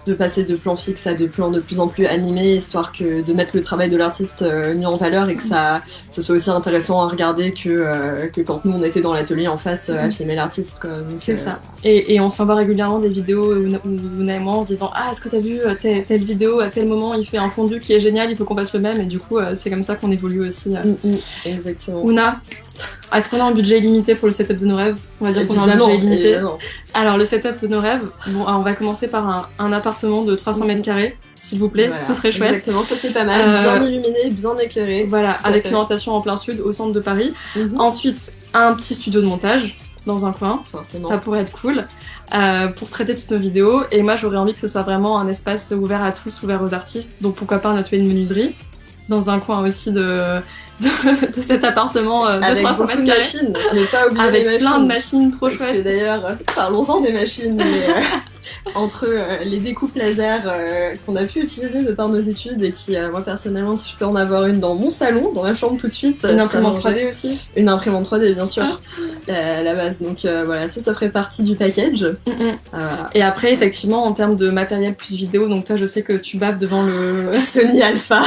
de passer de plans fixes à de plans de plus en plus animés, histoire que de mettre le travail de l'artiste mis en valeur et que ce soit aussi intéressant à regarder que quand nous on était dans l'atelier en face à filmer l'artiste. C'est ça. Et on s'envoie régulièrement des vidéos où Ouna et moi en se disant est-ce que t'as vu telle vidéo à tel moment, il fait un fondu qui est génial, il faut qu'on fasse le même, et du coup c'est comme ça qu'on évolue aussi. Exactement. Ouna, est-ce qu'on a un budget illimité pour le setup de nos rêves? On va dire qu'on a un budget illimité. Évidemment. Alors le setup de nos rêves, on va commencer par un appartement de 300 mètres carrés, s'il vous plaît, Voilà. ce serait chouette. Exactement, ça c'est pas mal, bien illuminé, bien éclairé. Voilà, Tout à avec fait. une orientation en plein sud au centre de Paris. Ensuite, un petit studio de montage dans un coin. Forcément. Ça pourrait être cool pour traiter toutes nos vidéos. Et moi, j'aurais envie que ce soit vraiment un espace ouvert à tous, ouvert aux artistes. Donc pourquoi pas un atelier de menuiserie dans un coin aussi de cet appartement de avec 300 beaucoup mètres de carrés. machines, ne pas oublier les Avec machines. plein de machines trop Parce que chouettes. d'ailleurs, parlons-en des machines, mais entre les découpes laser qu'on a pu utiliser de par nos études et qui, moi personnellement, si je peux en avoir une dans mon salon, dans ma chambre tout de suite. Une ça imprimante m'arrangerait. 3D aussi. Une imprimante 3D, bien sûr, la base. Donc voilà, ça ferait partie du package. Et après, effectivement, en termes de matériel plus vidéo, donc toi, je sais que tu baves devant le Sony Alpha.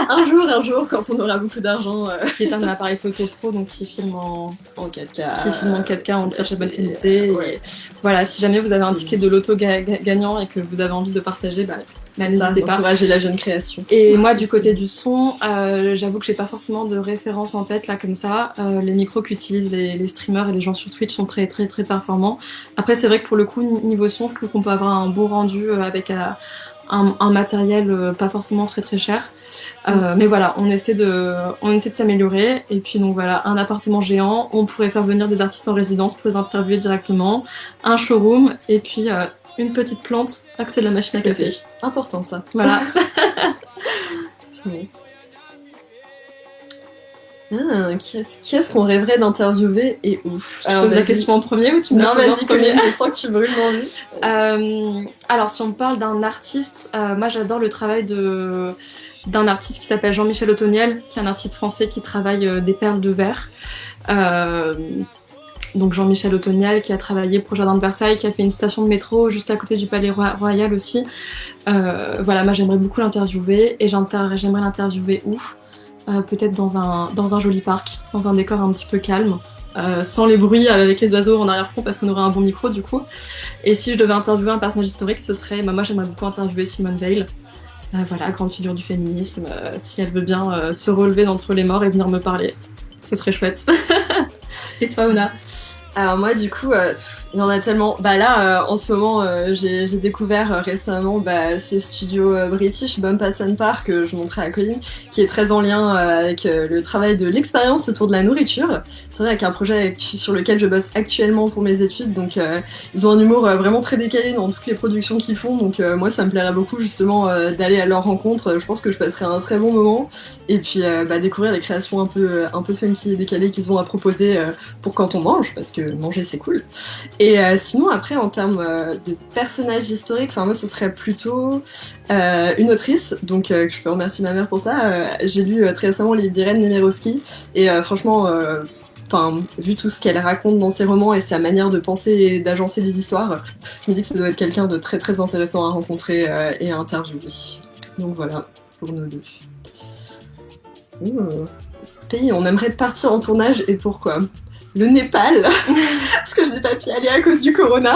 un jour, quand on aura beaucoup d'argent, qui est un appareil photo pro, donc qui filme en 4K. qui filme en 4K en très bonne et- qualité. ouais. Et voilà, si jamais vous avez un ticket de loto gagnant et que vous avez envie de partager, n'hésitez pas. Encourager la jeune création. Et moi, du côté du son, j'avoue que j'ai pas forcément de référence en tête là comme ça. Les micros qu'utilisent les streamers et les gens sur Twitch sont très très très performants. Après, c'est vrai que pour le coup, niveau son, je trouve qu'on peut avoir un bon rendu avec un matériel pas forcément très très cher. Mais voilà, on essaie de s'améliorer. Et puis donc voilà, un appartement géant, on pourrait faire venir des artistes en résidence pour les interviewer directement, un showroom et puis une petite plante à côté de la machine à café. Important ça. Voilà. Qui est-ce qu'on rêverait d'interviewer et où? Je pose la question en premier ou tu me la Non, poses en vas-y, premier? je sens que tu brûles l'envie. Alors si on parle d'un artiste, moi j'adore le travail d'un artiste qui s'appelle Jean-Michel Otoniel, qui est un artiste français qui travaille des perles de verre. Donc Jean-Michel Otoniel qui a travaillé pour Jardin de Versailles, qui a fait une station de métro juste à côté du Palais Royal aussi. Voilà, moi j'aimerais beaucoup l'interviewer et j'aimerais l'interviewer où? Peut-être dans un joli parc, dans un décor un petit peu calme. Sans les bruits avec les oiseaux en arrière-fond parce qu'on aurait un bon micro du coup. Et si je devais interviewer un personnage historique, ce serait, moi j'aimerais beaucoup interviewer Simone Veil. Voilà, grande figure du féminisme, si elle veut bien se relever d'entre les morts et venir me parler. Ce serait chouette. Et toi, Ouna? Alors moi du coup, il y en a tellement. Là, en ce moment, j'ai découvert récemment ce studio british Bumpass and Park que je montrais à Colline, qui est très en lien avec le travail de l'expérience autour de la nourriture. C'est vrai avec un projet sur lequel je bosse actuellement pour mes études, donc ils ont un humour vraiment très décalé dans toutes les productions qu'ils font, donc moi ça me plairait beaucoup justement d'aller à leur rencontre. Je pense que je passerai un très bon moment et puis découvrir les créations un peu funky et décalées qu'ils ont à proposer pour quand on mange, parce que manger c'est cool. Et sinon après en termes de personnages historiques, moi ce serait plutôt une autrice, donc je peux remercier ma mère pour ça. J'ai lu très récemment les livres d'Irène Nemirovsky et franchement vu tout ce qu'elle raconte dans ses romans et sa manière de penser et d'agencer les histoires, je me dis que ça doit être quelqu'un de très très intéressant à rencontrer et à interviewer. Donc voilà, pour nous deux. Pays, on aimerait partir en tournage et pourquoi? Le Népal, parce que je n'ai pas pu y aller à cause du corona.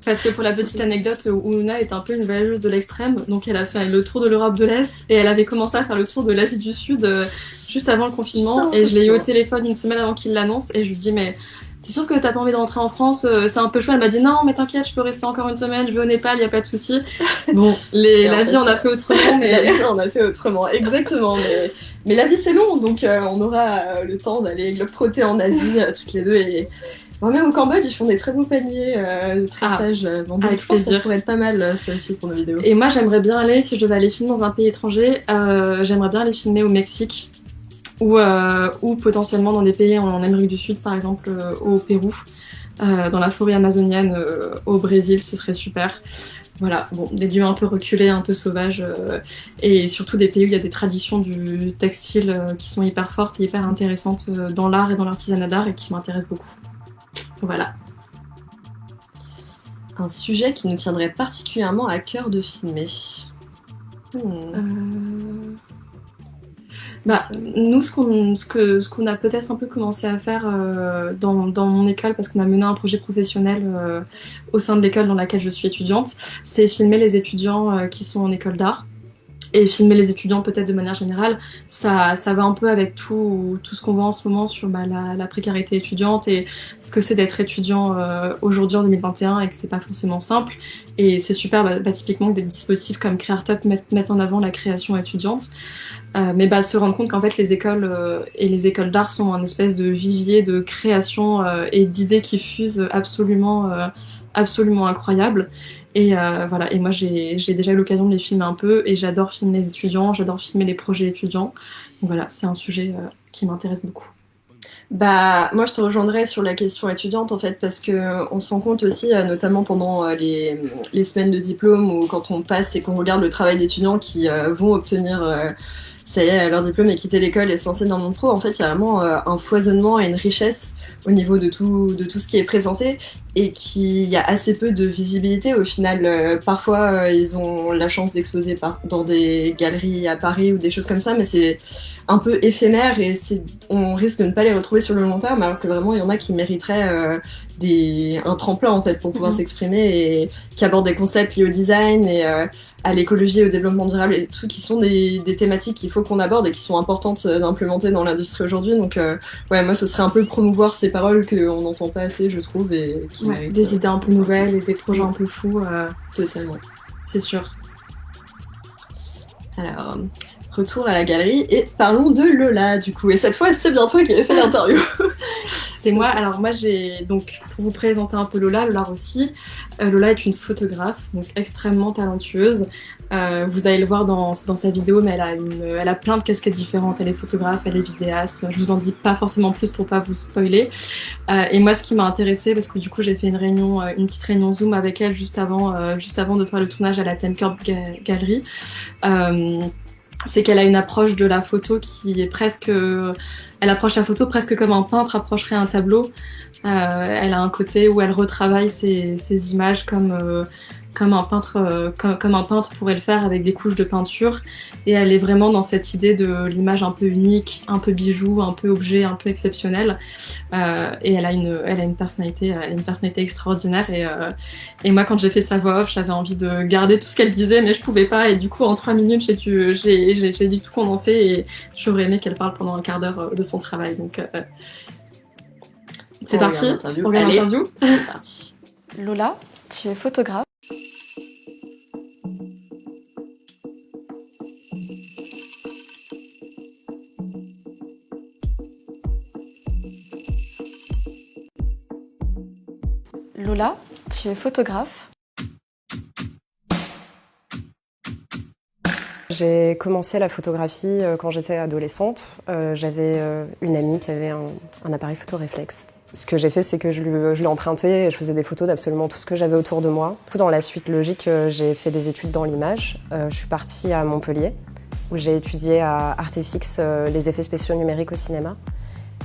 Parce que pour la petite anecdote, Ouna est un peu une voyageuse de l'extrême, donc elle a fait le tour de l'Europe de l'Est et elle avait commencé à faire le tour de l'Asie du Sud juste avant le confinement. Putain, et je l'ai eu au téléphone une semaine avant qu'il l'annonce et je lui dis mais t'es sûre que t'as pas envie de rentrer en France? C'est un peu chaud. Elle m'a dit non mais t'inquiète, je peux rester encore une semaine, je vais au Népal, y a pas de souci. Bon, la vie on a fait autrement, mais La vie on a fait autrement, exactement. Mais la vie c'est long, donc on aura le temps d'aller globe-trotter en Asie toutes les deux Même au Cambodge, ils font des très beaux paniers de tressage bambou. avec Je pense que ça plaisir. pourrait être pas mal, ça aussi, pour nos vidéos. Et moi, j'aimerais bien aller, si je devais aller filmer dans un pays étranger, j'aimerais bien aller filmer au Mexique ou potentiellement dans des pays en Amérique du Sud, par exemple au Pérou, dans la forêt amazonienne, au Brésil, ce serait super. Voilà, bon, des lieux un peu reculés, un peu sauvages, et surtout des pays où il y a des traditions du textile qui sont hyper fortes et hyper intéressantes dans l'art et dans l'artisanat d'art et qui m'intéressent beaucoup. Voilà. Un sujet qui nous tiendrait particulièrement à cœur de filmer. Nous, ce qu'on a peut-être un peu commencé à faire dans mon école, parce qu'on a mené un projet professionnel au sein de l'école dans laquelle je suis étudiante, c'est filmer les étudiants qui sont en école d'art. Et filmer les étudiants peut-être de manière générale, ça va un peu avec tout ce qu'on voit en ce moment sur la précarité étudiante et ce que c'est d'être étudiant aujourd'hui en 2021 et que c'est pas forcément simple. Et c'est super typiquement que des dispositifs comme Creartup mettent en avant la création étudiante. Mais se rendre compte qu'en fait les écoles et les écoles d'art sont un espèce de vivier de création et d'idées qui fusent absolument incroyables. Et voilà, et moi j'ai déjà eu l'occasion de les filmer un peu et j'adore filmer les étudiants, j'adore filmer les projets étudiants. Donc voilà, c'est un sujet qui m'intéresse beaucoup. Moi je te rejoindrais sur la question étudiante en fait parce que on se rend compte aussi notamment pendant les semaines de diplôme ou quand on passe et qu'on regarde le travail d'étudiants qui vont obtenir ça y est, leur diplôme et quitter l'école et se lancer dans le monde pro, en fait, il y a vraiment un foisonnement et une richesse au niveau de tout ce qui est présenté et qu'il y a assez peu de visibilité. Au final, parfois, ils ont la chance d'exposer dans des galeries à Paris ou des choses comme ça, mais c'est un peu éphémère et on risque de ne pas les retrouver sur le long terme, alors que vraiment, il y en a qui mériteraient un tremplin, en fait, pour pouvoir s'exprimer et qui abordent des concepts liés au design et à l'écologie et au développement durable et des trucs qui sont des thématiques qu'il faut qu'on aborde et qui sont importantes d'implémenter dans l'industrie aujourd'hui. Donc moi ce serait un peu promouvoir ces paroles qu'on n'entend pas assez, je trouve, et qui méritent, des idées un peu nouvelles et des projets un peu fous. Totalement. C'est sûr. Alors, retour à la galerie et parlons de Lola du coup. Et cette fois c'est bien toi qui avais fait l'interview. C'est moi. Alors moi donc pour vous présenter un peu Lola Rossi. Lola est une photographe, donc extrêmement talentueuse. Vous allez le voir dans sa vidéo, mais elle a plein de casquettes différentes. Elle est photographe, elle est vidéaste. Je vous en dis pas forcément plus pour pas vous spoiler. Et moi, ce qui m'a intéressée, parce que du coup j'ai fait une petite réunion Zoom avec elle juste avant de faire le tournage à la ThemeCorp Gallery. C'est qu'elle a une approche de la photo qui est elle approche la photo presque comme un peintre approcherait un tableau. Elle a un côté où elle retravaille ses images comme un peintre pourrait le faire avec des couches de peinture. Et elle est vraiment dans cette idée de l'image un peu unique, un peu bijou, un peu objet, un peu exceptionnel. Et elle a une personnalité extraordinaire. Et moi, quand j'ai fait sa voix off, j'avais envie de garder tout ce qu'elle disait, mais je pouvais pas. Et du coup, en 3 minutes, j'ai dû tout condenser et j'aurais aimé qu'elle parle pendant un quart d'heure de son travail. Donc, c'est parti. On regarde l'interview. C'est parti. Lola, tu es photographe. Lola, tu es photographe. J'ai commencé la photographie quand j'étais adolescente. J'avais une amie qui avait un appareil photoréflexe. Ce que j'ai fait, c'est que je l'ai emprunté et je faisais des photos d'absolument tout ce que j'avais autour de moi. Dans la suite logique, j'ai fait des études dans l'image. Je suis partie à Montpellier, où j'ai étudié à Artefix les effets spéciaux numériques au cinéma.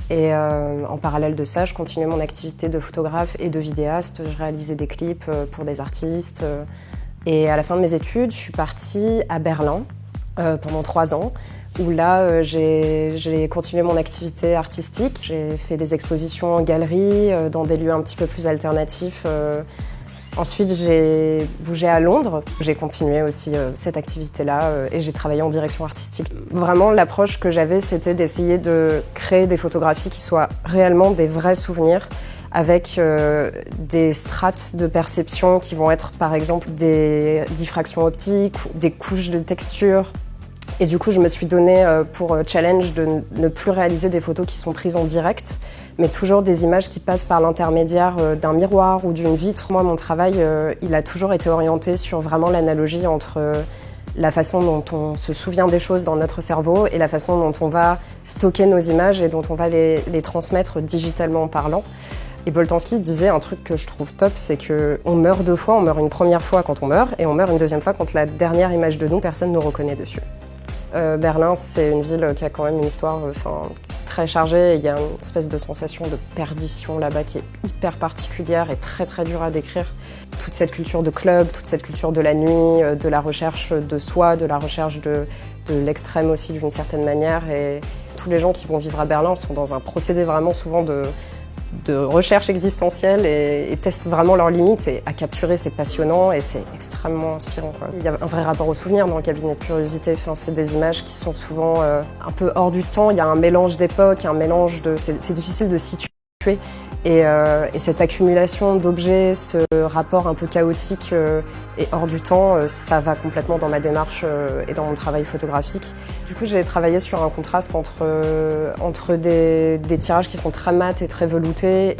Et en parallèle de ça, je continuais mon activité de photographe et de vidéaste. Je réalisais des clips pour des artistes. Et à la fin de mes études, je suis partie à Berlin pendant 3 ans, où là, j'ai continué mon activité artistique. J'ai fait des expositions en galerie, dans des lieux un petit peu plus alternatifs. Ensuite, j'ai bougé à Londres. J'ai continué aussi cette activité-là et j'ai travaillé en direction artistique. Vraiment, l'approche que j'avais, c'était d'essayer de créer des photographies qui soient réellement des vrais souvenirs, avec des strates de perception qui vont être par exemple des diffractions optiques, des couches de texture. Et du coup, je me suis donné pour challenge de ne plus réaliser des photos qui sont prises en direct, mais toujours des images qui passent par l'intermédiaire d'un miroir ou d'une vitre. Moi, mon travail, il a toujours été orienté sur vraiment l'analogie entre la façon dont on se souvient des choses dans notre cerveau et la façon dont on va stocker nos images et dont on va les transmettre digitalement parlant. Et Boltanski disait un truc que je trouve top, c'est qu'on meurt 2 fois, on meurt une première fois quand on meurt et on meurt une deuxième fois quand la dernière image de nous, personne ne nous reconnaît dessus. Berlin, c'est une ville qui a quand même une histoire très chargée. Il y a une espèce de sensation de perdition là-bas qui est hyper particulière et très très dure à décrire. Toute cette culture de club, toute cette culture de la nuit, de la recherche de soi, de la recherche de l'extrême aussi d'une certaine manière. Et tous les gens qui vont vivre à Berlin sont dans un procédé vraiment souvent de recherche existentielle et testent vraiment leurs limites. Et à capturer, c'est passionnant et c'est extrêmement inspirant, quoi. Il y a un vrai rapport au souvenir dans le cabinet de curiosité. Enfin, c'est des images qui sont souvent un peu hors du temps. Il y a un mélange d'époques, un mélange de... C'est difficile de situer. Et cette accumulation d'objets, ce rapport un peu chaotique et hors du temps, ça va complètement dans ma démarche et dans mon travail photographique. Du coup, j'ai travaillé sur un contraste entre des tirages qui sont très mat et très veloutés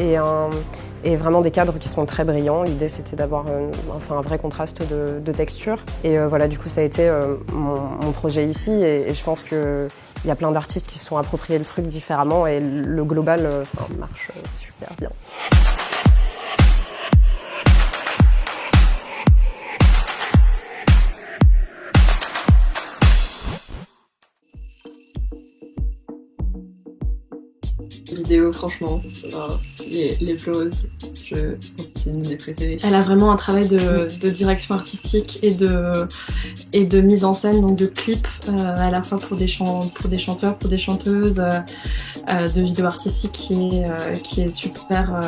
et vraiment des cadres qui sont très brillants. L'idée, c'était d'avoir un vrai contraste de texture. Et voilà, du coup, ça a été mon projet ici. Et je pense qu'il y a plein d'artistes qui se sont appropriés le truc différemment et le global marche super bien. Vidéo, franchement, les Flowers, je pense que c'est une de mes préférées. Elle a vraiment un travail de direction artistique et de mise en scène, donc de clips, à la fois pour des chanteurs, pour des chanteuses, de vidéos artistiques qui est super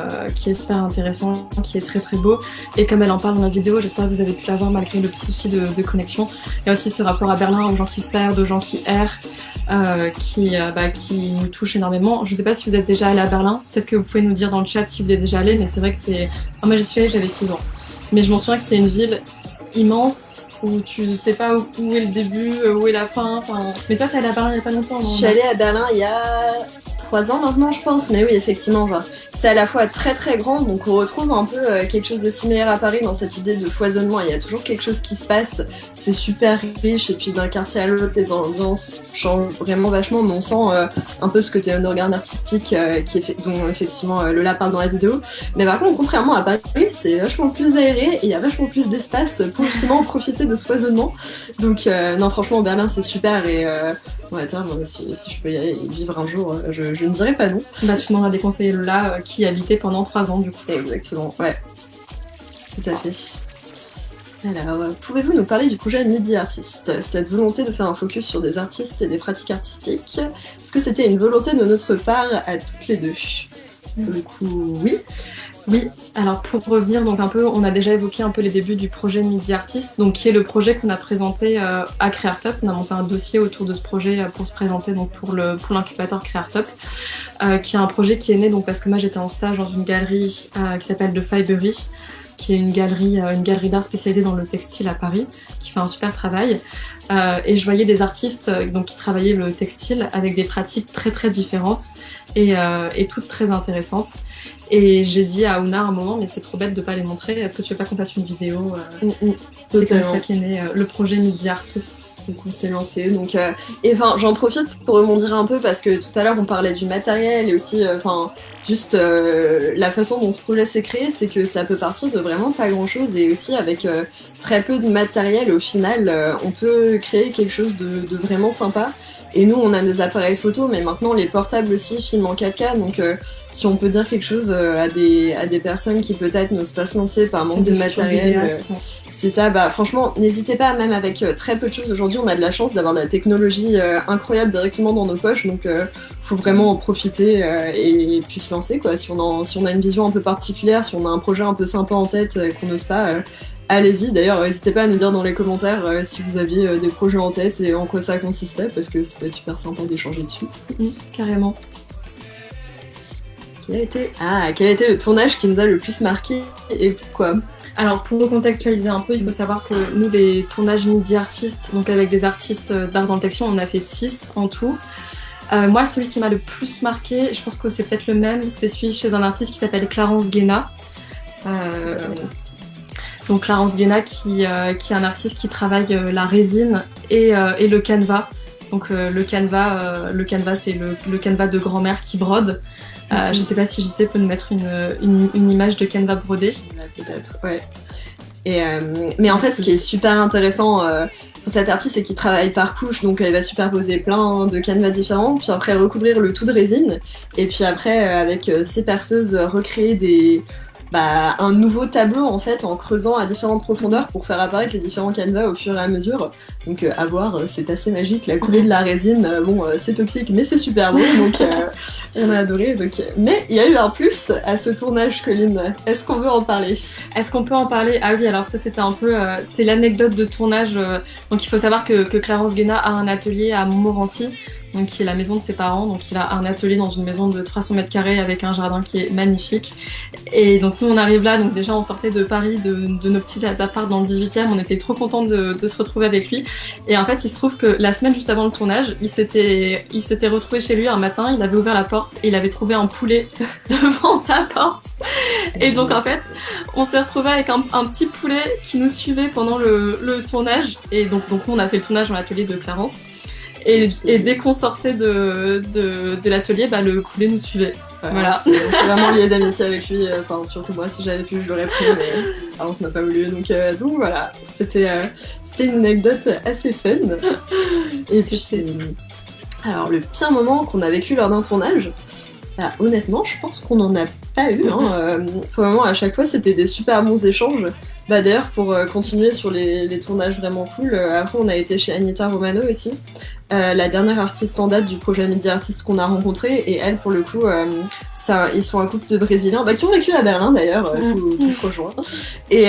intéressant, qui est très très beau. Et comme elle en parle dans la vidéo, j'espère que vous avez pu la voir malgré le petit souci de connexion. Il y a aussi ce rapport à Berlin, aux gens qui se perdent, aux gens qui errent, qui nous touche énormément. Je sais pas si vous êtes déjà allé à Berlin, peut-être que vous pouvez nous dire dans le chat si vous êtes déjà allé, mais c'est vrai que c'est... moi j'y suis allée, j'avais 6 ans. Mais je m'en souviens que c'est une ville immense, où tu sais pas où est le début, où est la fin, Mais toi t'es allée à Berlin il y a pas longtemps, non? Je suis allée à Berlin il y a 3 ans maintenant, je pense, mais oui, effectivement, c'est à la fois très très grand, donc on retrouve un peu quelque chose de similaire à Paris dans cette idée de foisonnement. Il y a toujours quelque chose qui se passe, c'est super riche, et puis d'un quartier à l'autre, les ambiances changent vraiment vachement, mais on sent un peu ce côté underground artistique dont effectivement Lola parle dans la vidéo. Mais par contre, contrairement à Paris, c'est vachement plus aéré, et il y a vachement plus d'espace pour justement profiter de ce foisonnement. Donc non, franchement, Berlin c'est super, et si je peux y vivre un jour, je ne dirais pas non. Bah, tu m'en as déconseillé Lola, qui habitait pendant 3 ans du coup. Exactement, ouais. Tout à fait. Alors, pouvez-vous nous parler du projet Midi Artist? Cette volonté de faire un focus sur des artistes et des pratiques artistiques, est-ce que c'était une volonté de notre part à toutes les deux? Du coup, oui. Oui, alors pour revenir donc un peu, on a déjà évoqué un peu les débuts du projet Midi Artist, donc qui est le projet qu'on a présenté à Creartup. On a monté un dossier autour de ce projet pour se présenter donc pour l'incubateur Creartup, qui est un projet qui est né donc parce que moi j'étais en stage dans une galerie qui s'appelle The Fibery, qui est une galerie d'art spécialisée dans le textile à Paris, qui fait un super travail. Et je voyais des artistes donc qui travaillaient le textile avec des pratiques très très différentes et toutes très intéressantes. Et j'ai dit à Ouna à un moment, mais c'est trop bête de pas les montrer, est-ce que tu veux pas qu'on fasse une vidéo? C'est comme ça qu'est né le projet Midi Artist. Donc on s'est lancé, donc et enfin j'en profite pour rebondir un peu parce que tout à l'heure on parlait du matériel et aussi juste la façon dont ce projet s'est créé, c'est que ça peut partir de vraiment pas grand chose, et aussi avec très peu de matériel au final on peut créer quelque chose de vraiment sympa. Et nous on a des appareils photo, mais maintenant les portables aussi filment en 4K, donc si on peut dire quelque chose à des personnes qui peut-être n'osent pas se lancer par manque de matériel, c'est ça, franchement, n'hésitez pas, même avec très peu de choses. Aujourd'hui, on a de la chance d'avoir de la technologie incroyable directement dans nos poches, donc faut vraiment en profiter et puis se lancer, quoi. Si on a une vision un peu particulière, si on a un projet un peu sympa en tête qu'on n'ose pas, allez-y. D'ailleurs, n'hésitez pas à nous dire dans les commentaires si vous aviez des projets en tête et en quoi ça consistait, parce que ça peut être super sympa d'échanger dessus. Carrément. Quel a été le tournage qui nous a le plus marqué et pourquoi? Alors pour recontextualiser un peu, il faut savoir que nous, des tournages Midi Artist, donc avec des artistes d'art dans le textile, on en a fait 6 en tout. Moi, celui qui m'a le plus marqué, je pense que c'est peut-être le même, c'est celui chez un artiste qui s'appelle Clarence Guéna. Donc Clarence Guéna qui est un artiste qui travaille la résine et le canevas. Donc le canevas c'est le canevas de grand-mère qui brode. Je sais pas si JC peut nous mettre une image de canevas brodé. Peut-être, ouais. Mais en fait, ce qui est super intéressant pour cet artiste, c'est qu'il travaille par couche, donc il va superposer plein de canevas différents, puis après recouvrir le tout de résine, et puis après, avec ses perceuses, recréer un nouveau tableau en fait en creusant à différentes profondeurs pour faire apparaître les différents canevas au fur et à mesure. Donc à voir, c'est assez magique. La coulée de la résine, c'est toxique mais c'est super beau, donc on a adoré. Mais il y a eu un plus à ce tournage, Colline. Est-ce qu'on veut en parler? Est-ce qu'on peut en parler? Ah oui, alors ça c'était un peu, c'est l'anecdote de tournage. Donc il faut savoir que Clarence Guéna a un atelier à Montmorency, donc qui est la maison de ses parents. Donc il a un atelier dans une maison de 300 mètres carrés avec un jardin qui est magnifique. Et donc nous on arrive là, donc déjà on sortait de Paris, de nos petits apparts dans le 18e, on était trop contents de se retrouver avec lui. Et en fait il se trouve que la semaine juste avant le tournage, il s'était retrouvé chez lui un matin, il avait ouvert la porte et il avait trouvé un poulet devant sa porte. Et donc en fait on s'est retrouvé avec un petit poulet qui nous suivait pendant le tournage. Et donc on a fait le tournage dans l'atelier de Clarence. Et dès qu'on sortait de l'atelier, le poulet nous suivait. Voilà. C'est vraiment lié d'amitié avec lui. Enfin, surtout moi, si j'avais pu, je l'aurais pris, mais on n'a pas voulu. Donc voilà, c'était une anecdote assez fun. Et puis, alors le pire moment qu'on a vécu lors d'un tournage, honnêtement, je pense qu'on n'en a pas eu. Pour le moment, à chaque fois, c'était des super bons échanges. D'ailleurs, pour continuer sur les tournages vraiment cool, après on a été chez Anita Romano aussi, la dernière artiste en date du projet Midi Artist qu'on a rencontré, et elle, pour le coup, ils sont un couple de Brésiliens, qui ont vécu à Berlin d'ailleurs, tous rejoints, et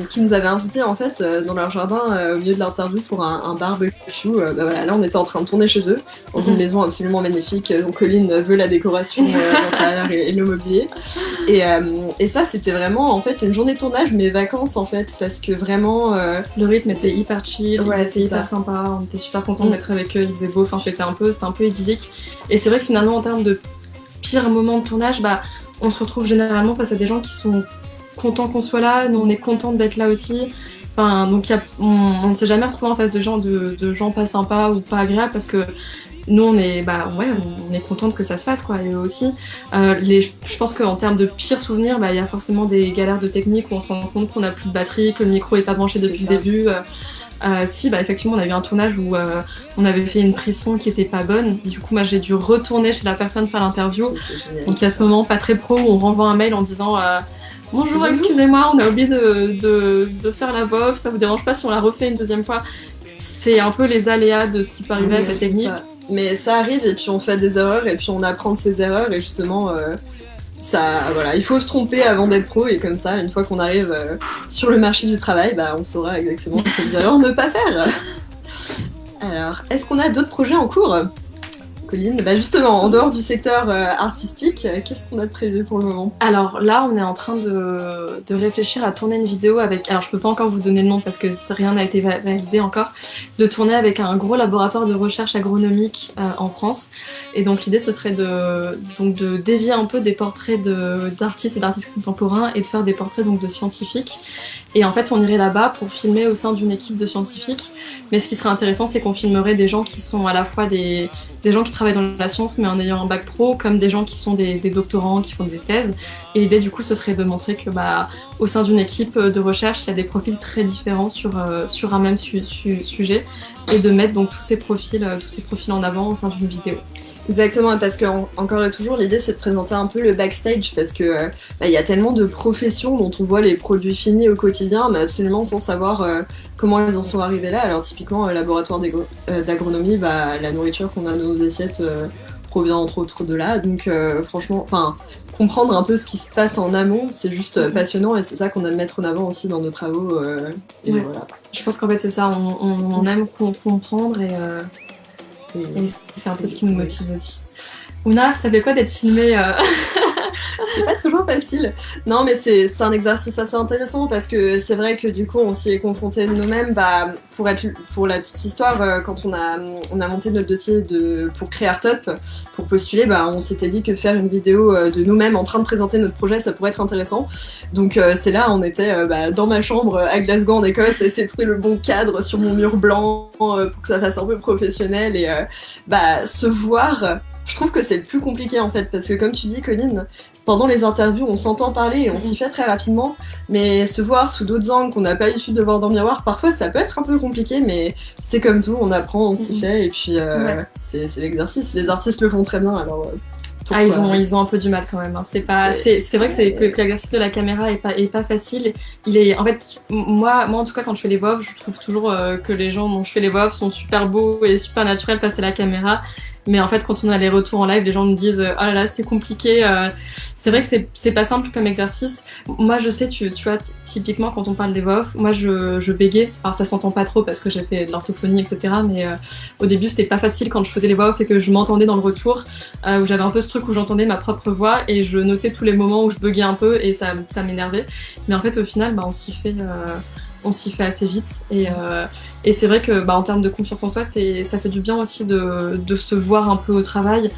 qui nous avaient invités en fait dans leur jardin au milieu de l'interview pour un barbecue. Voilà, là on était en train de tourner chez eux, dans une maison absolument magnifique, dont Colline veut la décoration l'intérieur et le mobilier. Et ça, c'était vraiment en fait une journée de tournage, mais vacances en fait, parce que vraiment le rythme était hyper chill, c'était hyper ça. sympa, on était super contents d'être avec eux, il faisait beau, enfin c'était un peu idyllique. Et c'est vrai que finalement en termes de pire moment de tournage, on se retrouve généralement face à des gens qui sont contents qu'on soit là, nous on est contents d'être là aussi. Enfin, donc on ne s'est jamais retrouvé en face de gens pas sympas ou pas agréables, parce que nous on est on est contente que ça se fasse, quoi. Et eux aussi, je pense qu'en termes de pires souvenirs, il y a forcément des galères de technique où on se rend compte qu'on a plus de batterie, que le micro est pas branché depuis le début. Effectivement on a eu un tournage où on avait fait une prise son qui était pas bonne, du coup moi j'ai dû retourner chez la personne faire l'interview. Donc il y a ce moment pas très pro où on renvoie un mail en disant bonjour, excusez-moi, on a oublié de faire la voix off, ça vous dérange pas si on la refait une deuxième fois? C'est un peu les aléas de ce qui peut arriver avec la technique. Mais ça arrive, et puis on fait des erreurs, et puis on apprend de ses erreurs, et justement, il faut se tromper avant d'être pro, et comme ça, une fois qu'on arrive sur le marché du travail, on saura exactement quelles erreurs ne pas faire. Alors, est-ce qu'on a d'autres projets en cours, Colline? Justement, en dehors du secteur artistique, qu'est-ce qu'on a de prévu pour le moment? Alors là, on est en train de réfléchir à tourner une vidéo avec... Alors je peux pas encore vous donner le nom parce que rien n'a été validé encore. De tourner avec un gros laboratoire de recherche agronomique en France. Et donc l'idée, ce serait de dévier un peu des portraits d'artistes et d'artistes contemporains et de faire des portraits donc de scientifiques. Et en fait, on irait là-bas pour filmer au sein d'une équipe de scientifiques. Mais ce qui serait intéressant, c'est qu'on filmerait des gens qui sont à la fois des gens qui travaillent dans la science mais en ayant un bac pro, comme des gens qui sont des doctorants, qui font des thèses. Et l'idée du coup ce serait de montrer que au sein d'une équipe de recherche, il y a des profils très différents sur un même sujet, et de mettre donc tous ces profils en avant au sein d'une vidéo. Exactement, parce que encore et toujours, l'idée c'est de présenter un peu le backstage, parce que y a tellement de professions dont on voit les produits finis au quotidien, mais absolument sans savoir comment ils en sont arrivés là. Alors typiquement, laboratoire d'agronomie, la nourriture qu'on a dans nos assiettes provient entre autres de là, donc franchement, comprendre un peu ce qui se passe en amont, c'est juste passionnant, et c'est ça qu'on aime mettre en avant aussi dans nos travaux. Et voilà. Je pense qu'en fait c'est ça, on aime comprendre, et c'est un peu ce qui nous motive aussi. Ouna, ça fait quoi d'être filmée C'est pas toujours facile. Non, mais c'est un exercice assez intéressant parce que c'est vrai que du coup, on s'y est confronté nous-mêmes. Bah, pour la petite histoire, quand on a monté notre dossier pour créer Artup, pour postuler, bah, on s'était dit que faire une vidéo de nous-mêmes en train de présenter notre projet, ça pourrait être intéressant. Donc c'est là, on était dans ma chambre à Glasgow en Écosse, à essayer de trouver le bon cadre sur mon mur blanc pour que ça fasse un peu professionnel et se voir. Je trouve que c'est le plus compliqué en fait, parce que comme tu dis, Colline, pendant les interviews, on s'entend parler et on s'y fait très rapidement, mais se voir sous d'autres angles qu'on n'a pas l'habitude de voir dans le miroir, parfois ça peut être un peu compliqué, mais c'est comme tout, on apprend, on s'y fait, et puis c'est l'exercice. Les artistes le font très bien, alors... ils ont un peu du mal quand même. Hein. C'est vrai que l'exercice de la caméra est pas facile. En fait, moi en tout cas quand je fais les voix, je trouve toujours que les gens dont je fais les voix sont super beaux et super naturels face à la caméra. Mais en fait, quand on a les retours en live, les gens nous disent « Oh là là, c'était compliqué ». C'est vrai que c'est pas simple comme exercice. Moi, je sais, tu vois, typiquement, quand on parle des voix off, moi, je bégais. Alors, ça s'entend pas trop parce que j'ai fait de l'orthophonie, etc. Mais au début, c'était pas facile quand je faisais les voix off et que je m'entendais dans le retour, où j'avais un peu ce truc où j'entendais ma propre voix et je notais tous les moments où je buguais un peu et ça m'énervait. Mais en fait, au final, on s'y fait assez vite et c'est vrai que en termes de confiance en soi, ça fait du bien aussi de se voir un peu au travail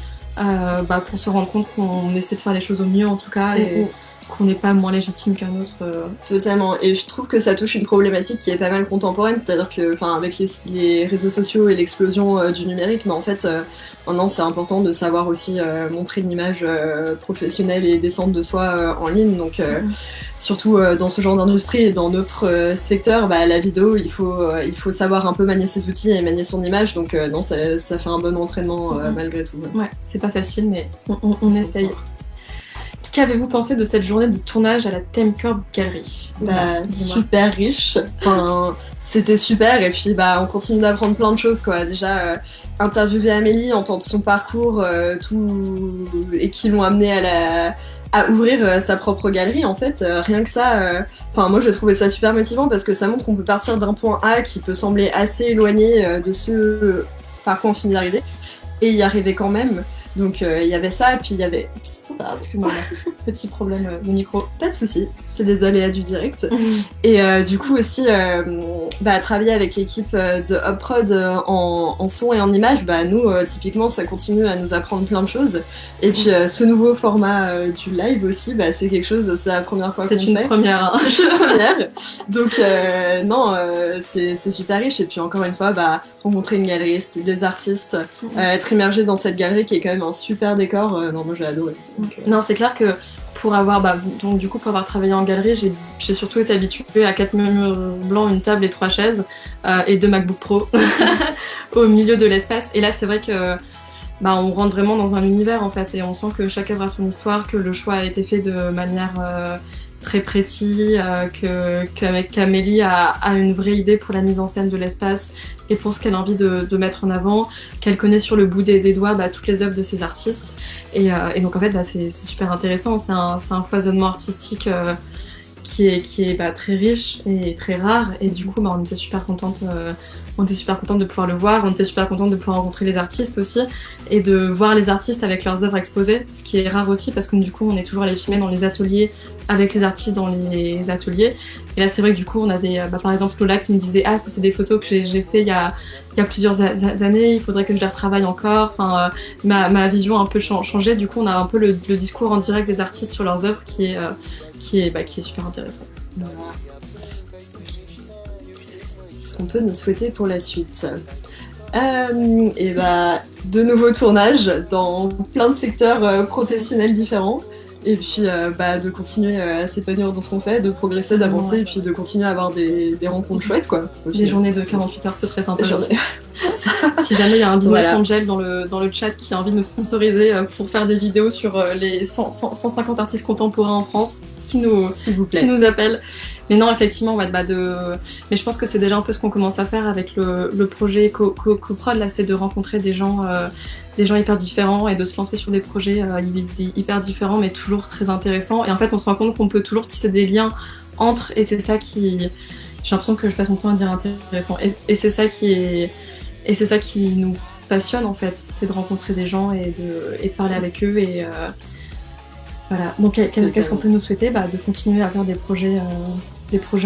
pour se rendre compte qu'on essaie de faire les choses au mieux en tout cas et qu'on n'est pas moins légitime qu'un autre. Totalement, et je trouve que ça touche une problématique qui est pas mal contemporaine, c'est-à-dire que avec les réseaux sociaux et l'explosion du numérique, mais en fait maintenant c'est important de savoir aussi montrer une image professionnelle et décente de soi en ligne, donc surtout dans ce genre d'industrie et dans notre secteur, la vidéo, il faut savoir un peu manier ses outils et manier son image, donc non, ça fait un bon entraînement malgré tout. Ouais, c'est pas facile, mais on essaye. Qu'avez-vous pensé de cette journée de tournage à la TimeCorp Gallery ? Super riche, c'était super, et puis on continue d'apprendre plein de choses, quoi. Déjà, interviewer Amélie, entendre son parcours, et qui l'ont amené à ouvrir sa propre galerie, en fait, rien que ça, moi je trouvais ça super motivant parce que ça montre qu'on peut partir d'un point A qui peut sembler assez éloigné de ce par quoi on finit d'arriver, et y arriver quand même. Donc il y avait ça, et puis il y avait... Excuse-moi, petit problème de micro. Pas de soucis, c'est les aléas du direct. Et du coup aussi, travailler avec l'équipe de UpProd en son et en image, nous, typiquement, ça continue à nous apprendre plein de choses. Et puis ce nouveau format du live aussi, c'est quelque chose, c'est la première fois qu'on fait. C'est une première. Hein. C'est une première. Donc c'est super riche. Et puis encore une fois, rencontrer une galeriste, des artistes, être immergé dans cette galerie qui est quand même un super décor. Non, moi j'ai adoré. Donc, Non, c'est clair que pour avoir travaillé en galerie, j'ai surtout été habituée à 4 murs blancs, une table et 3 chaises et 2 MacBook Pro au milieu de l'espace. Et là, c'est vrai que on rentre vraiment dans un univers en fait, et on sent que chaque œuvre a son histoire, que le choix a été fait de manière très précis, qu'Amélie a une vraie idée pour la mise en scène de l'espace et pour ce qu'elle a envie de mettre en avant, qu'elle connaît sur le bout des doigts toutes les œuvres de ces artistes. Et donc en fait c'est super intéressant, c'est un foisonnement artistique qui est très riche et très rare, et du coup on était super contente de pouvoir le voir, on était super contente de pouvoir rencontrer les artistes aussi et de voir les artistes avec leurs œuvres exposées, ce qui est rare aussi parce que du coup on est toujours allé filmer dans les ateliers avec les artistes dans les ateliers, et là c'est vrai que du coup on a par exemple Lola qui me disait ça c'est des photos que j'ai fait il y a plusieurs années, il faudrait que je les retravaille encore, ma vision a un peu changé, du coup on a un peu le discours en direct des artistes sur leurs œuvres qui est super intéressant. Voilà. Qu'est-ce qu'on peut nous souhaiter pour la suite ? De nouveaux tournages dans plein de secteurs professionnels différents, et puis de continuer à s'épanouir dans ce qu'on fait, de progresser, d'avancer, et puis de continuer à avoir des rencontres chouettes, quoi. Des journées de 48 heures, ce serait sympa aussi. Si jamais il y a un business angel dans le chat qui a envie de nous sponsoriser pour faire des vidéos sur les 150 artistes contemporains en France, s'il vous plaît, qui nous appelle. Mais non, effectivement, mais je pense que c'est déjà un peu ce qu'on commence à faire avec le projet CoProd, là, c'est de rencontrer des gens hyper différents et de se lancer sur des projets hyper différents, mais toujours très intéressants. Et en fait, on se rend compte qu'on peut toujours tisser des liens entre, et c'est ça qui... J'ai l'impression que je passe mon temps à dire intéressant. Et c'est ça qui nous passionne, en fait, c'est de rencontrer des gens et de parler avec eux Voilà, donc qu'est-ce qu'on peut nous souhaiter? De continuer à faire des projets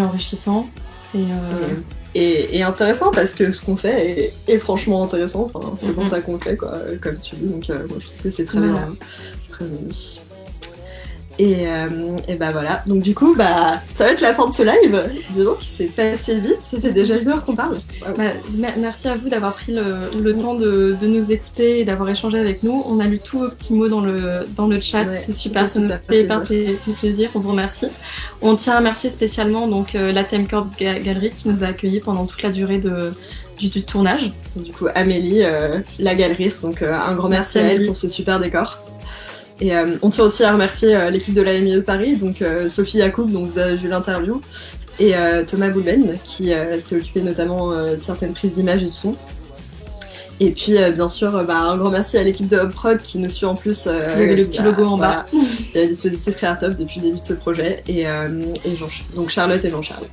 enrichissants et intéressant, parce que ce qu'on fait est franchement intéressant. Enfin, c'est pour ça qu'on fait, quoi, comme tu dis. Donc moi je trouve que c'est très bien, très bien dit. Et voilà, donc du coup ça va être la fin de ce live. Disons qu'il s'est passé vite, ça fait déjà 1 heure qu'on parle. Merci à vous d'avoir pris le temps de nous écouter et d'avoir échangé avec nous. On a lu tous vos petits mots dans le chat, c'est super, ça nous fait hyper plaisir, on vous remercie. On tient à remercier spécialement donc la TimeCorp Gallery qui nous a accueillis pendant toute la durée du tournage. Et du coup Amélie, la galeriste, donc un grand merci à elle pour ce super décor. Et on tient aussi à remercier l'équipe de la MIE de Paris, donc Sophie Yacoub, dont vous avez vu l'interview, et Thomas Boulben, qui s'est occupé notamment de certaines prises d'image et de son. Et puis bien sûr, un grand merci à l'équipe de HubProd qui nous suit en plus. Vous avez le petit logo en bas. Il y a le dispositif Creatop depuis le début de ce projet, et donc Charlotte et Jean-Charles,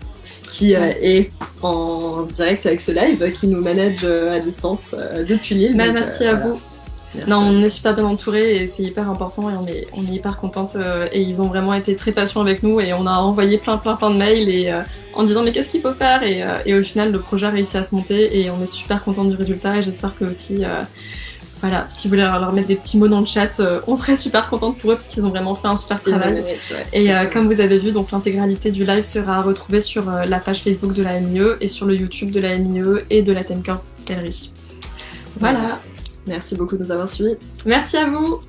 qui est en direct avec ce live, qui nous manage à distance depuis Lille. Merci à vous. On est super bien entourés et c'est hyper important, et on est hyper contente, et ils ont vraiment été très patients avec nous, et on a envoyé plein de mails et en disant mais qu'est-ce qu'il faut faire, et au final le projet a réussi à se monter et on est super contente du résultat, et j'espère que aussi si vous voulez leur mettre des petits mots dans le chat, on serait super contente pour eux parce qu'ils ont vraiment fait un super travail. Et comme vous avez vu, donc l'intégralité du live sera retrouvée sur la page Facebook de la MIE et sur le YouTube de la MIE et de la TimeCorp Gallery. Voilà. Merci beaucoup de nous avoir suivis. Merci à vous.